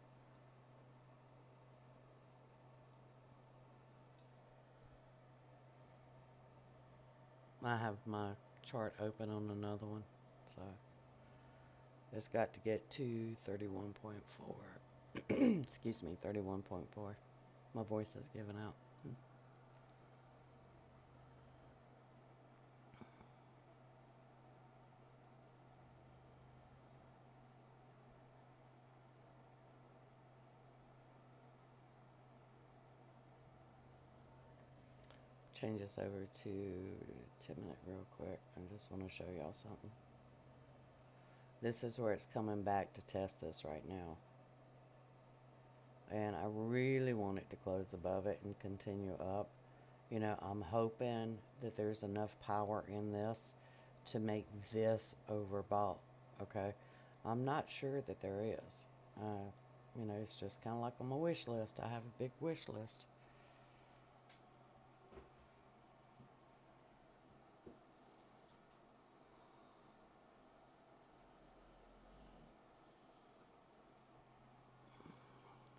I have my chart open on another one, so it's got to get to 31.4. Excuse me, 31.4. My voice is giving out. Change this over to 10-minute real quick. I just want to show y'all something. This is where it's coming back to test this right now. And I really want it to close above it and continue up. You know, I'm hoping that there's enough power in this to make this overbought, okay? I'm not sure that there is. You know, it's just kind of like on my wish list. I have a big wish list.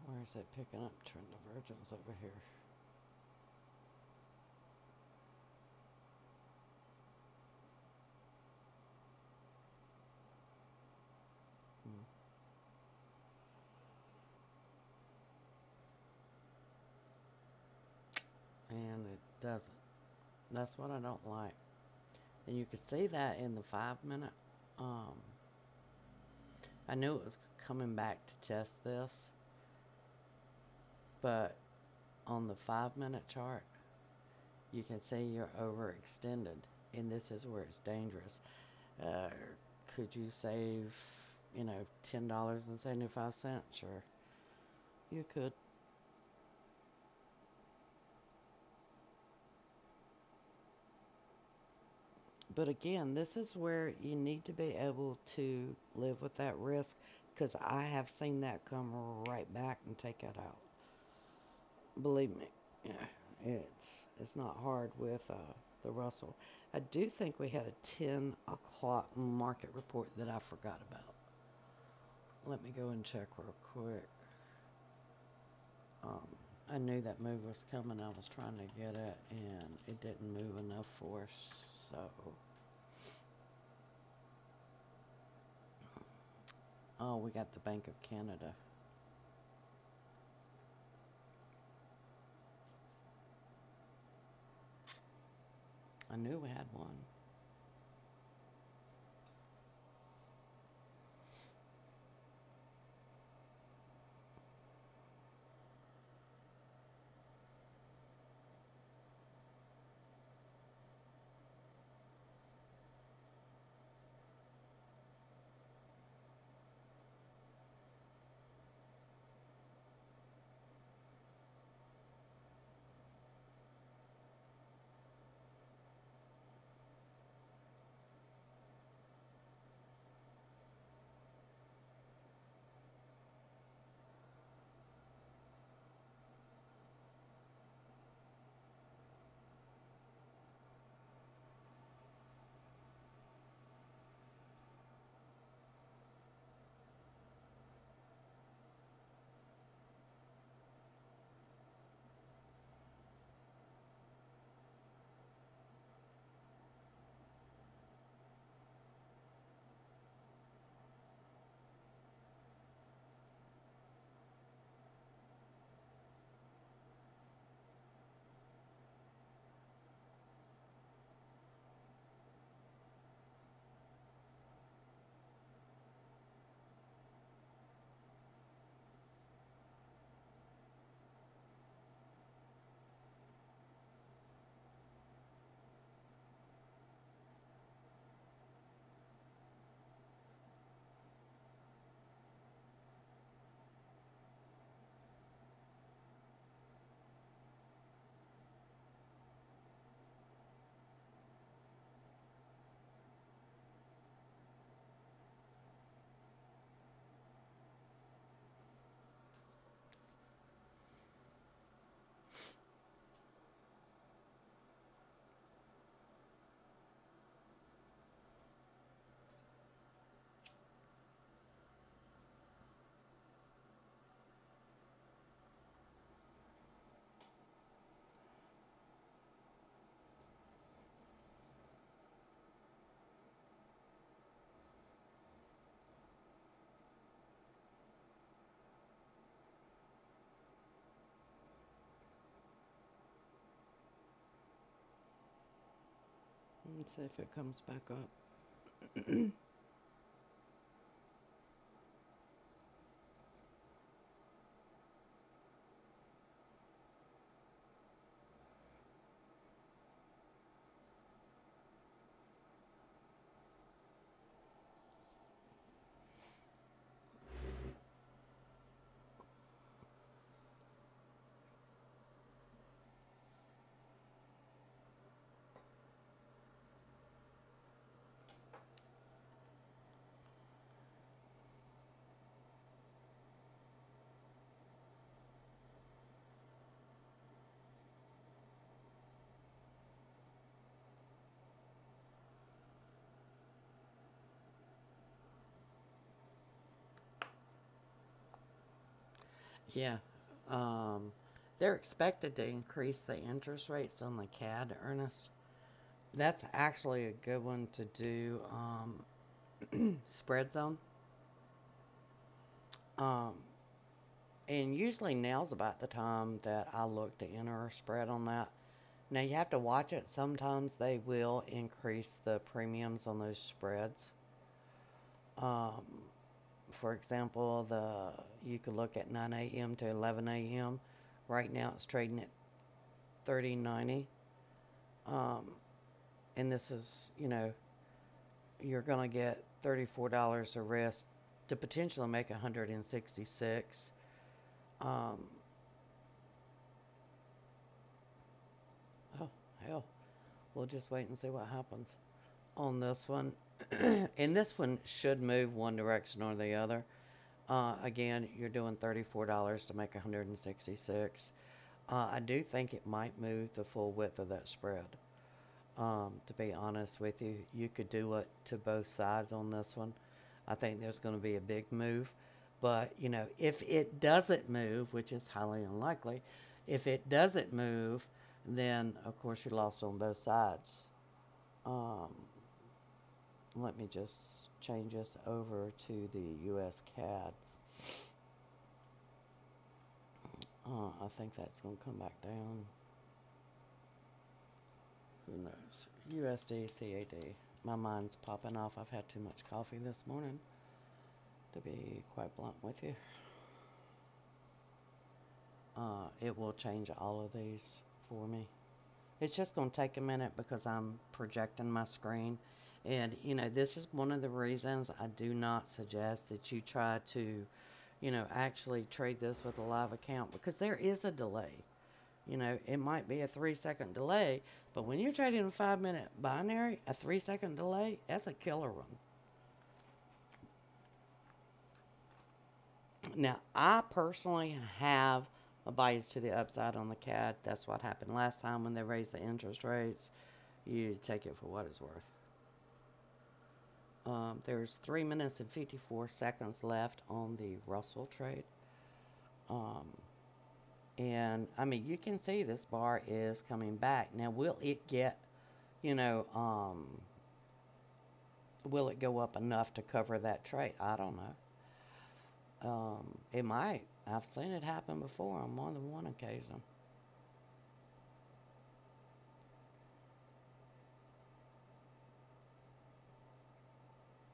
Where is it picking up trend divergence over here? And it doesn't. That's what I don't like. And you can see that in the 5-minute. I knew it was coming back to test this, but on the 5-minute chart, you can see you're overextended, and this is where it's dangerous. Uh, could you save, $10.75? Sure, you could. But again, this is where you need to be able to live with that risk because I have seen that come right back and take it out. Believe me, yeah, it's not hard with the Russell. I do think we had a 10 o'clock market report that I forgot about. Let me go and check real quick. Um, I knew that move was coming. I was trying to get it, and it didn't move enough for us. So, oh, we got the Bank of Canada. I knew we had one. Let's see if it comes back up. Yeah. Um, they're expected to increase the interest rates on the CAD, Ernest. That's actually a good one to do spreads on. Um, and usually now's about the time that I look to enter a spread on that. Now you have to watch it. Sometimes they will increase the premiums on those spreads. Um, for example, you could look at 9 a.m. to 11 a.m. Right now it's trading at 30.90. And this is, you're going to get $34 of risk to potentially make 166. Oh, hell. We'll just wait and see what happens on this one. And this one should move one direction or the other. Again, you're doing $34 to make 166. I do think it might move the full width of that spread. To be honest with you, you could do it to both sides on this one. I think there's going to be a big move. But, you know, if it doesn't move, which is highly unlikely, if it doesn't move, then, of course, you're lost on both sides. Let me just change this over to the US CAD. I think that's going to come back down. Who knows? USD, CAD. My mind's popping off. I've had too much coffee this morning, to be quite blunt with you. It will change all of these for me. It's just going to take a minute because I'm projecting my screen. And, you know, this is one of the reasons I do not suggest that you try to, you know, actually trade this with a live account, because there is a delay. You know, it might be a 3-second delay, but when you're trading a 5-minute binary, a 3-second delay, that's a killer one. Now, I personally have a bias to the upside on the CAD. That's what happened last time when they raised the interest rates. You take it for what it's worth. There's 3 minutes and 54 seconds left on the Russell trade. And, I mean, you can see this bar is coming back. Now, will it get, you know, will it go up enough to cover that trade? I don't know. It might. I've seen it happen before on more than one occasion.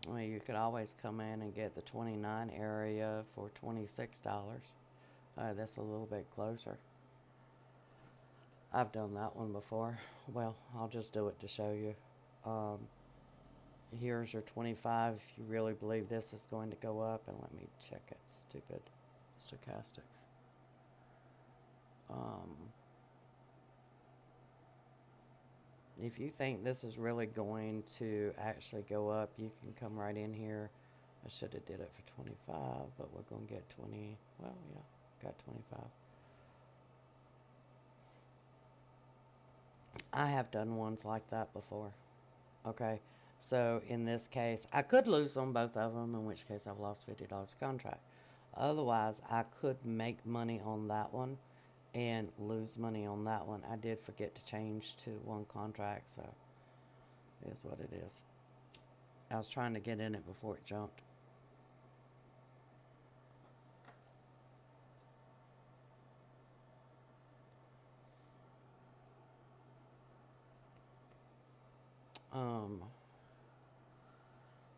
I mean, you could always come in and get the 29 area for $26. That's a little bit closer. I've done that one before. Well, I'll just do it to show you. Here's your 25 if you really believe this is going to go up. And let me check it. Stupid stochastics. If you think this is really going to actually go up, you can come right in here. I should have did it for 25, but we're going to get 20. Well, yeah, got 25. I have done ones like that before. Okay, so in this case, I could lose on both of them, in which case I've lost $50 a contract. Otherwise, I could make money on that one and lose money on that one. I did forget to change to one contract, so it is what it is. I was trying to get in it before it jumped.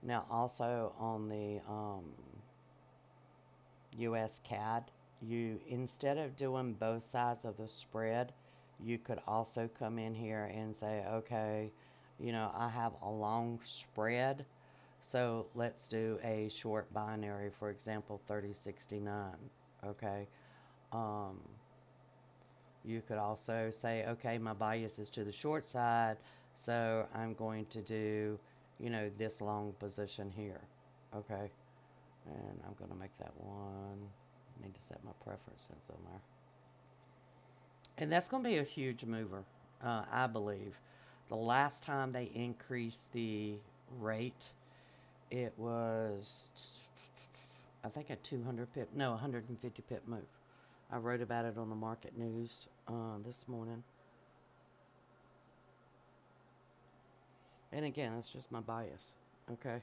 Now also on the US CAD, you, instead of doing both sides of the spread, you could also come in here and say, okay, you know, I have a long spread, so let's do a short binary, for example, 3069, okay? You could also say, okay, my bias is to the short side, so I'm going to do, you know, this long position here, okay? And I'm going to make that one. I need to set my preferences on there. And that's going to be a huge mover, I believe. The last time they increased the rate, it was, I think, a 150 pip move. I wrote about it on the market news this morning. And again, it's just my bias, okay?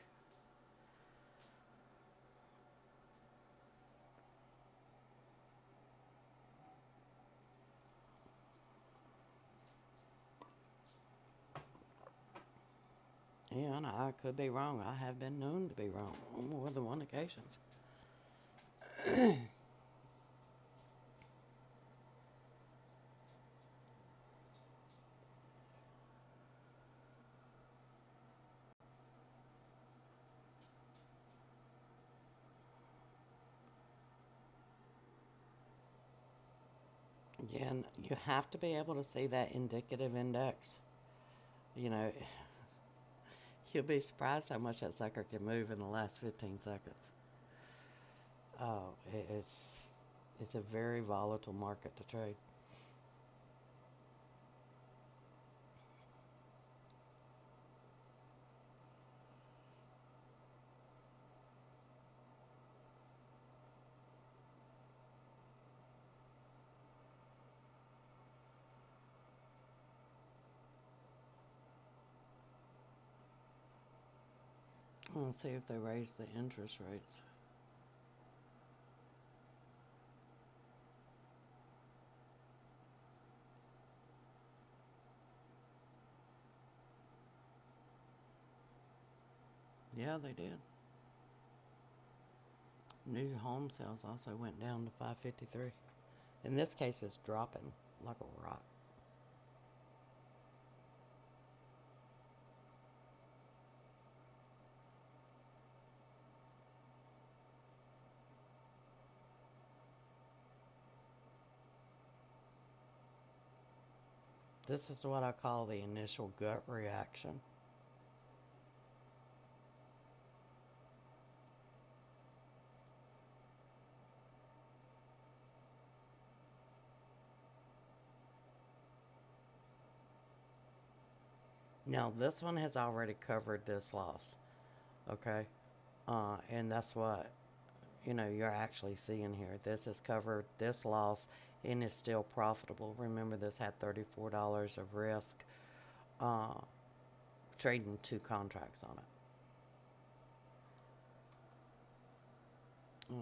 Yeah, and I could be wrong. I have been known to be wrong on more than one occasions. Yeah, and you have to be able to see that indicative index. You know, you'll be surprised how much that sucker can move in the last 15 seconds. Oh, it's a very volatile market to trade. Let's see if they raise the interest rates. Yeah, they did. New home sales also went down to 553. In this case, it's dropping like a rock. This is what I call the initial gut reaction. Now, this one has already covered this loss, okay? And that's what, you're actually seeing here. This has covered this loss and is still profitable. Remember, this had $34 of risk, uh, trading 2 contracts on it.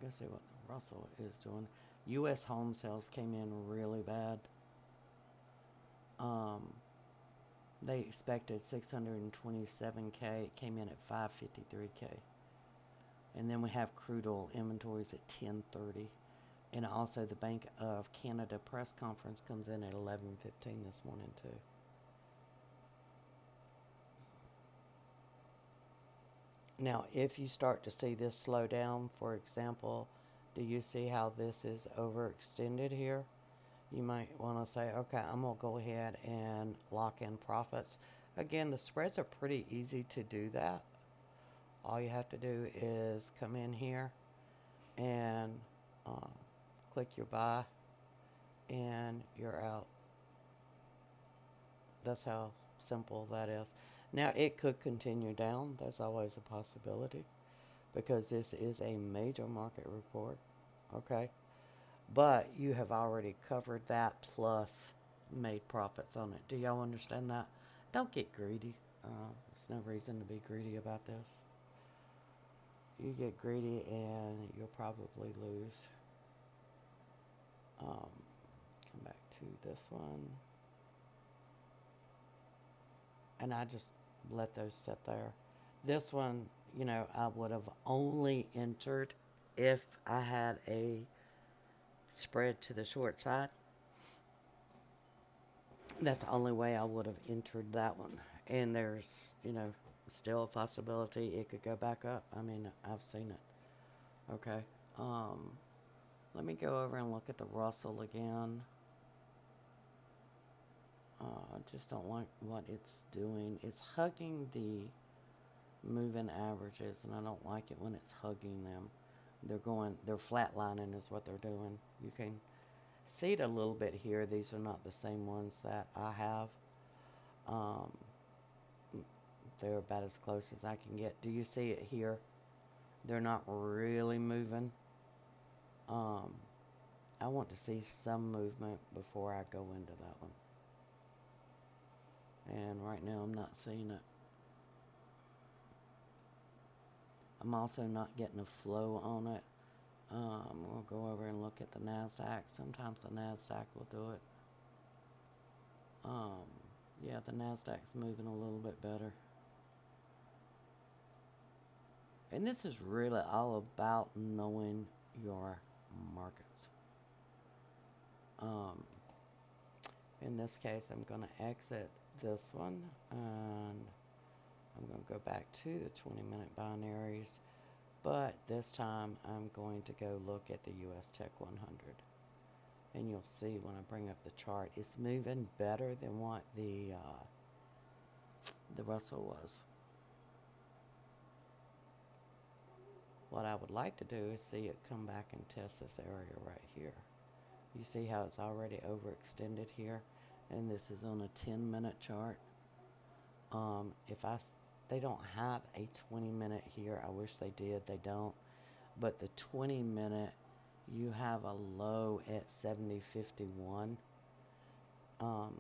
Let's see what the Russell is doing. U.S. home sales came in really bad. They expected 627K. It came in at 553K. And then we have crude oil inventories at 10:30. And also the Bank of Canada press conference comes in at 11:15 this morning too. Now, if you start to see this slow down, for example, do you see how this is overextended here? You might want to say, okay, I'm going to go ahead and lock in profits. Again, the spreads are pretty easy to do that. All you have to do is come in here and click your buy, and you're out. That's how simple that is. Now, it could continue down. There's always a possibility because this is a major market report, okay? But you have already covered that plus made profits on it. Do y'all understand that? Don't get greedy. There's no reason to be greedy about this. You get greedy and you'll probably lose. Come back to this one. And I just let those sit there. This one, I would have only entered if I had a spread to the short side. That's the only way I would have entered that one. And there's, still a possibility it could go back up. I mean, I've seen it. Okay. Let me go over and look at the Russell again. I just don't like what it's doing. It's hugging the moving averages, and I don't like it when it's hugging them. They're flatlining is what they're doing. You can see it a little bit here. These are not the same ones that I have. They're about as close as I can get. Do you see it here? They're not really moving. I want to see some movement before I go into that one. And right now I'm not seeing it. I'm also not getting a flow on it. We'll go over and look at the Nasdaq. Sometimes the Nasdaq will do it. Yeah, the Nasdaq's moving a little bit better. And this is really all about knowing your markets. In this case, I'm going to exit this one, and I'm going to go back to the 20-minute binaries, but this time I'm going to go look at the US Tech 100. And you'll see when I bring up the chart, it's moving better than what the Russell was. What I would like to do is see it come back and test this area right here. You see how it's already overextended here, and this is on a 10-minute chart. They don't have a 20-minute here. I wish they did. They don't. But the 20-minute, you have a low at 70.51.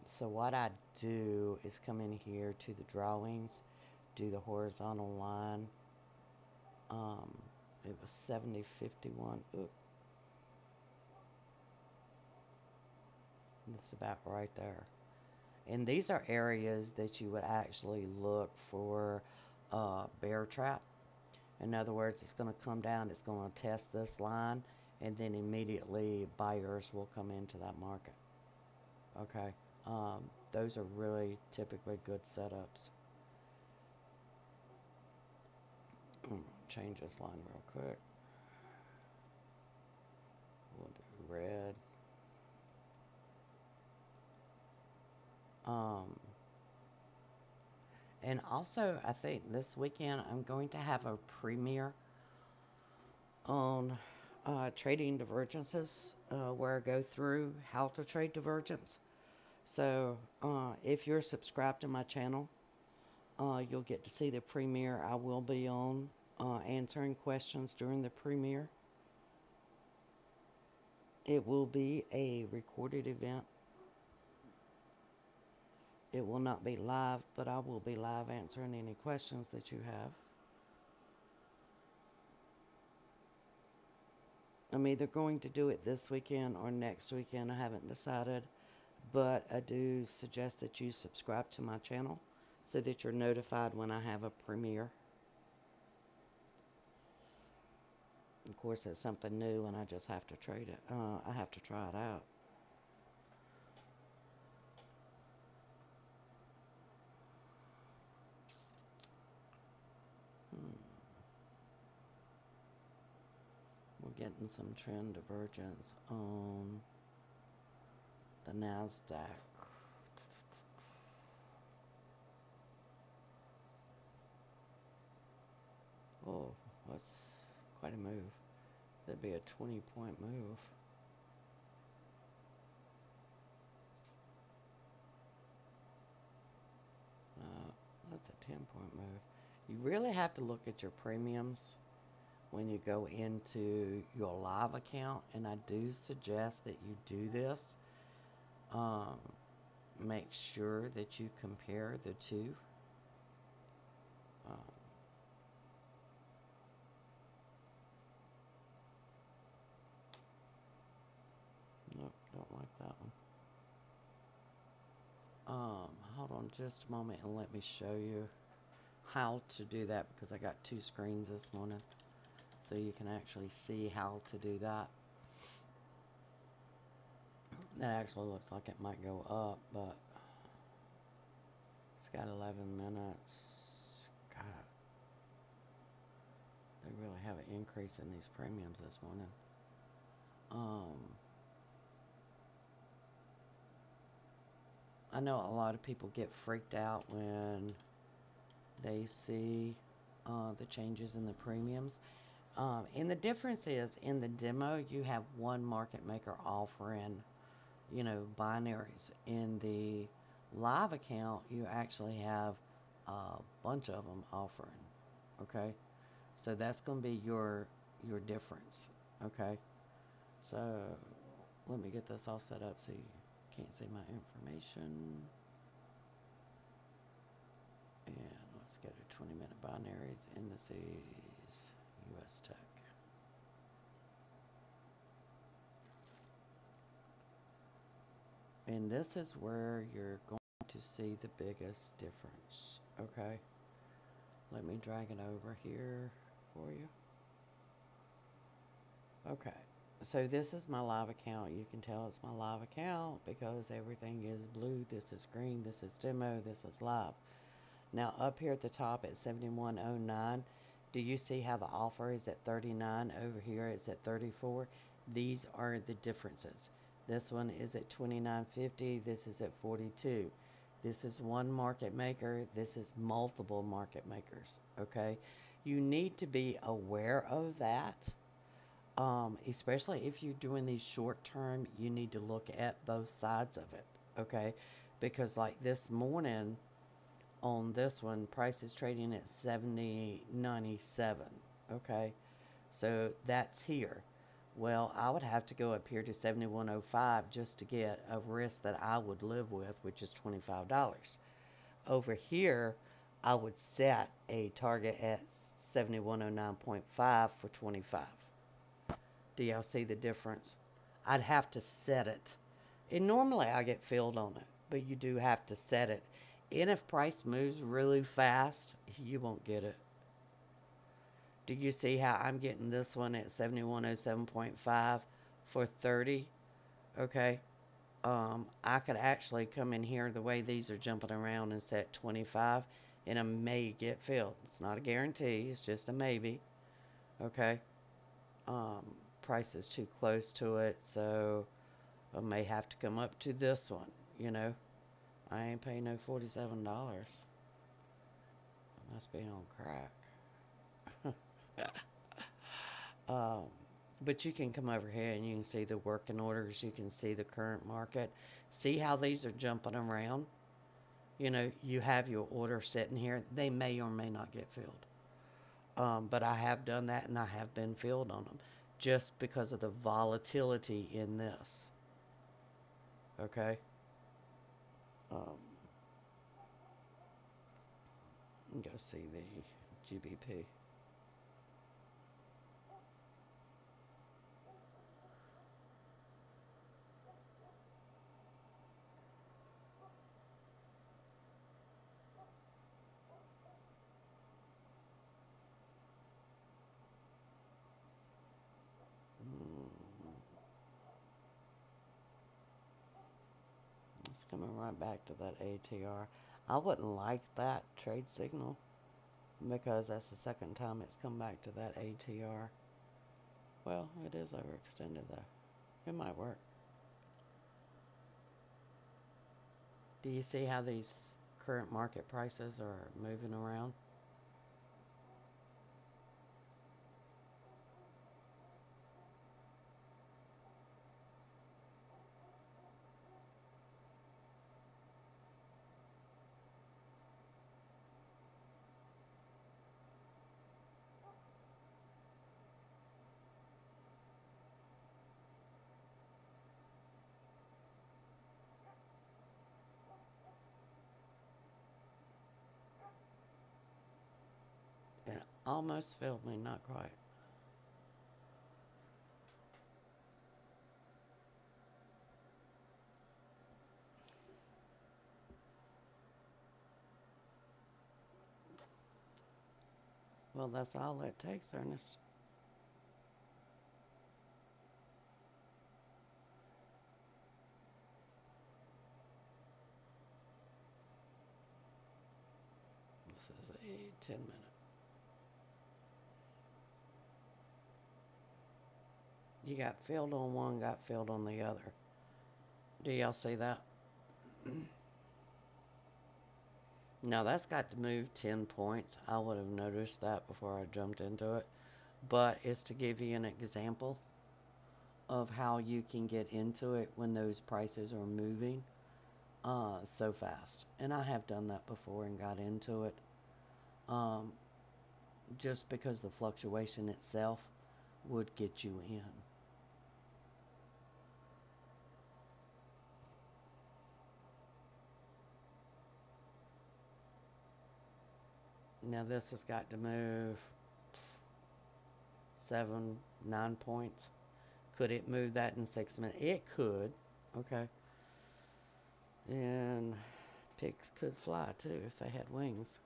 So what I do is come in here to the drawings, do the horizontal line. It was 70.51. Oop. It's about right there. And these are areas that you would actually look for bear trap. In other words, it's going to come down, it's going to test this line, and then immediately buyers will come into that market. Okay. Those are really typically good setups. Change this line real quick. We'll do red. And also, I think this weekend I'm going to have a premiere on trading divergences, where I go through how to trade divergence. So if you're subscribed to my channel, you'll get to see the premiere. I will be on answering questions during the premiere. It will be a recorded event. It will not be live, but I will be live answering any questions that you have. I'm either going to do it this weekend or next weekend. I haven't decided, but I do suggest that you subscribe to my channel so that you're notified when I have a premiere. Of course, it's something new and I just have to trade it. I have to try it out. We're getting some trend divergence on the Nasdaq. Oh, that's quite a move. That'd be a 20-point move. That's a 10-point move. You really have to look at your premiums when you go into your live account, and I do suggest that you do this. Make sure that you compare the two. Nope, don't like that one. Hold on just a moment and let me show you how to do that, because I got two screens this morning, so you can actually see how to do that. That actually looks like it might go up, but it's got 11 minutes. God, they really have an increase in these premiums this morning. I know a lot of people get freaked out when they see the changes in the premiums. And the difference is, in the demo, you have one market maker offering, binaries. In the live account, you actually have a bunch of them offering. Okay, so that's going to be your difference. Okay, so let me get this all set up so you can't see my information. And let's go to 20-minute binaries, indices, US Tech. And this is where you're going to see the biggest difference. Okay, let me drag it over here for you. Okay, so this is my live account. You can tell it's my live account because everything is blue. This is green, this is demo, this is live. Now up here at the top at 71.09, do you see how the offer is at 39? Over here it's at 34. These are the differences. This one is at 29.50. This is at 42. This is one market maker. This is multiple market makers. Okay, you need to be aware of that. Especially if you're doing these short term, you need to look at both sides of it. Okay, because like this morning on this one, price is trading at 70.97. Okay, so that's here. Well, I would have to go up here to 71.05 just to get a risk that I would live with, which is $25. Over here, I would set a target at 7109.5 for 25. Do y'all see the difference? I'd have to set it. And normally I get filled on it, but you do have to set it. And if price moves really fast, you won't get it. Do you see how I'm getting this one at 7107.5 for 30? Okay. I could actually come in here the way these are jumping around and set 25, and I may get filled. It's not a guarantee. It's just a maybe. Okay. Price is too close to it, so I may have to come up to this one. You know, I ain't paying no $47. I must be on crack. But you can come over here and you can see the working orders. You can see the current market. See how these are jumping around? You know, you have your order sitting here. They may or may not get filled. But I have done that and I have been filled on them just because of the volatility in this. Okay? Go see the GBP. It's coming right back to that ATR. I wouldn't like that trade signal because that's the second time it's come back to that ATR. Well, it is overextended though. It might work. Do you see how these current market prices are moving around? It almost filled me, not quite. Well, that's all it takes, Ernest. This is a 10-minute. You got filled on one, got filled on the other. Do y'all see that? Now that's got to move 10 points. I would have noticed that before I jumped into it. But it's to give you an example of how you can get into it when those prices are moving so fast. And I have done that before and got into it. Just because the fluctuation itself would get you in. Now this has got to move 7, 9 points. Could it move that in 6 minutes? It could. Okay. And pigs could fly too if they had wings.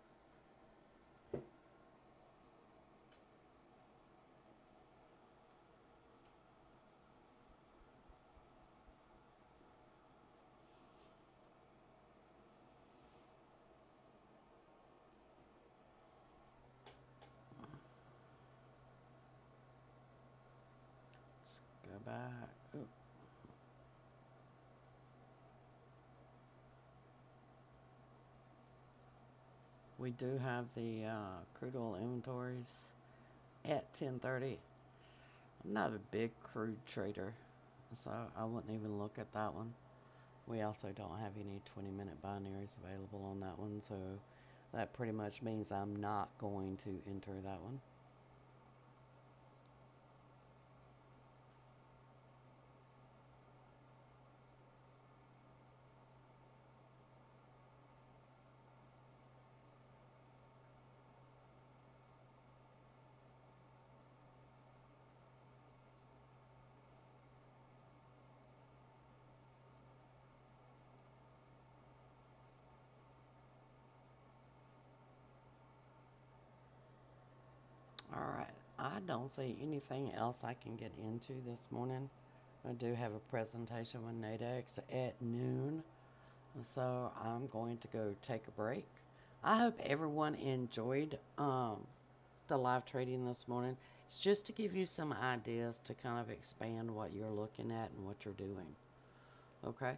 Let's go back. Ooh. we do have the crude oil inventories at 10:30. I'm not a big crude trader, so I wouldn't even look at that one. We also don't have any 20-minute binaries available on that one, so that pretty much means I'm not going to enter that one. All right, I don't see anything else I can get into this morning. I do have a presentation with Nadex at noon, so I'm going to go take a break. I hope everyone enjoyed the live trading this morning. It's just to give you some ideas to kind of expand what you're looking at and what you're doing. Okay?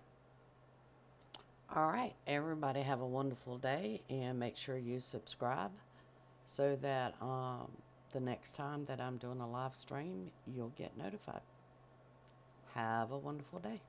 All right, everybody have a wonderful day, and make sure you subscribe so that the next time that I'm doing a live stream, you'll get notified. Have a wonderful day.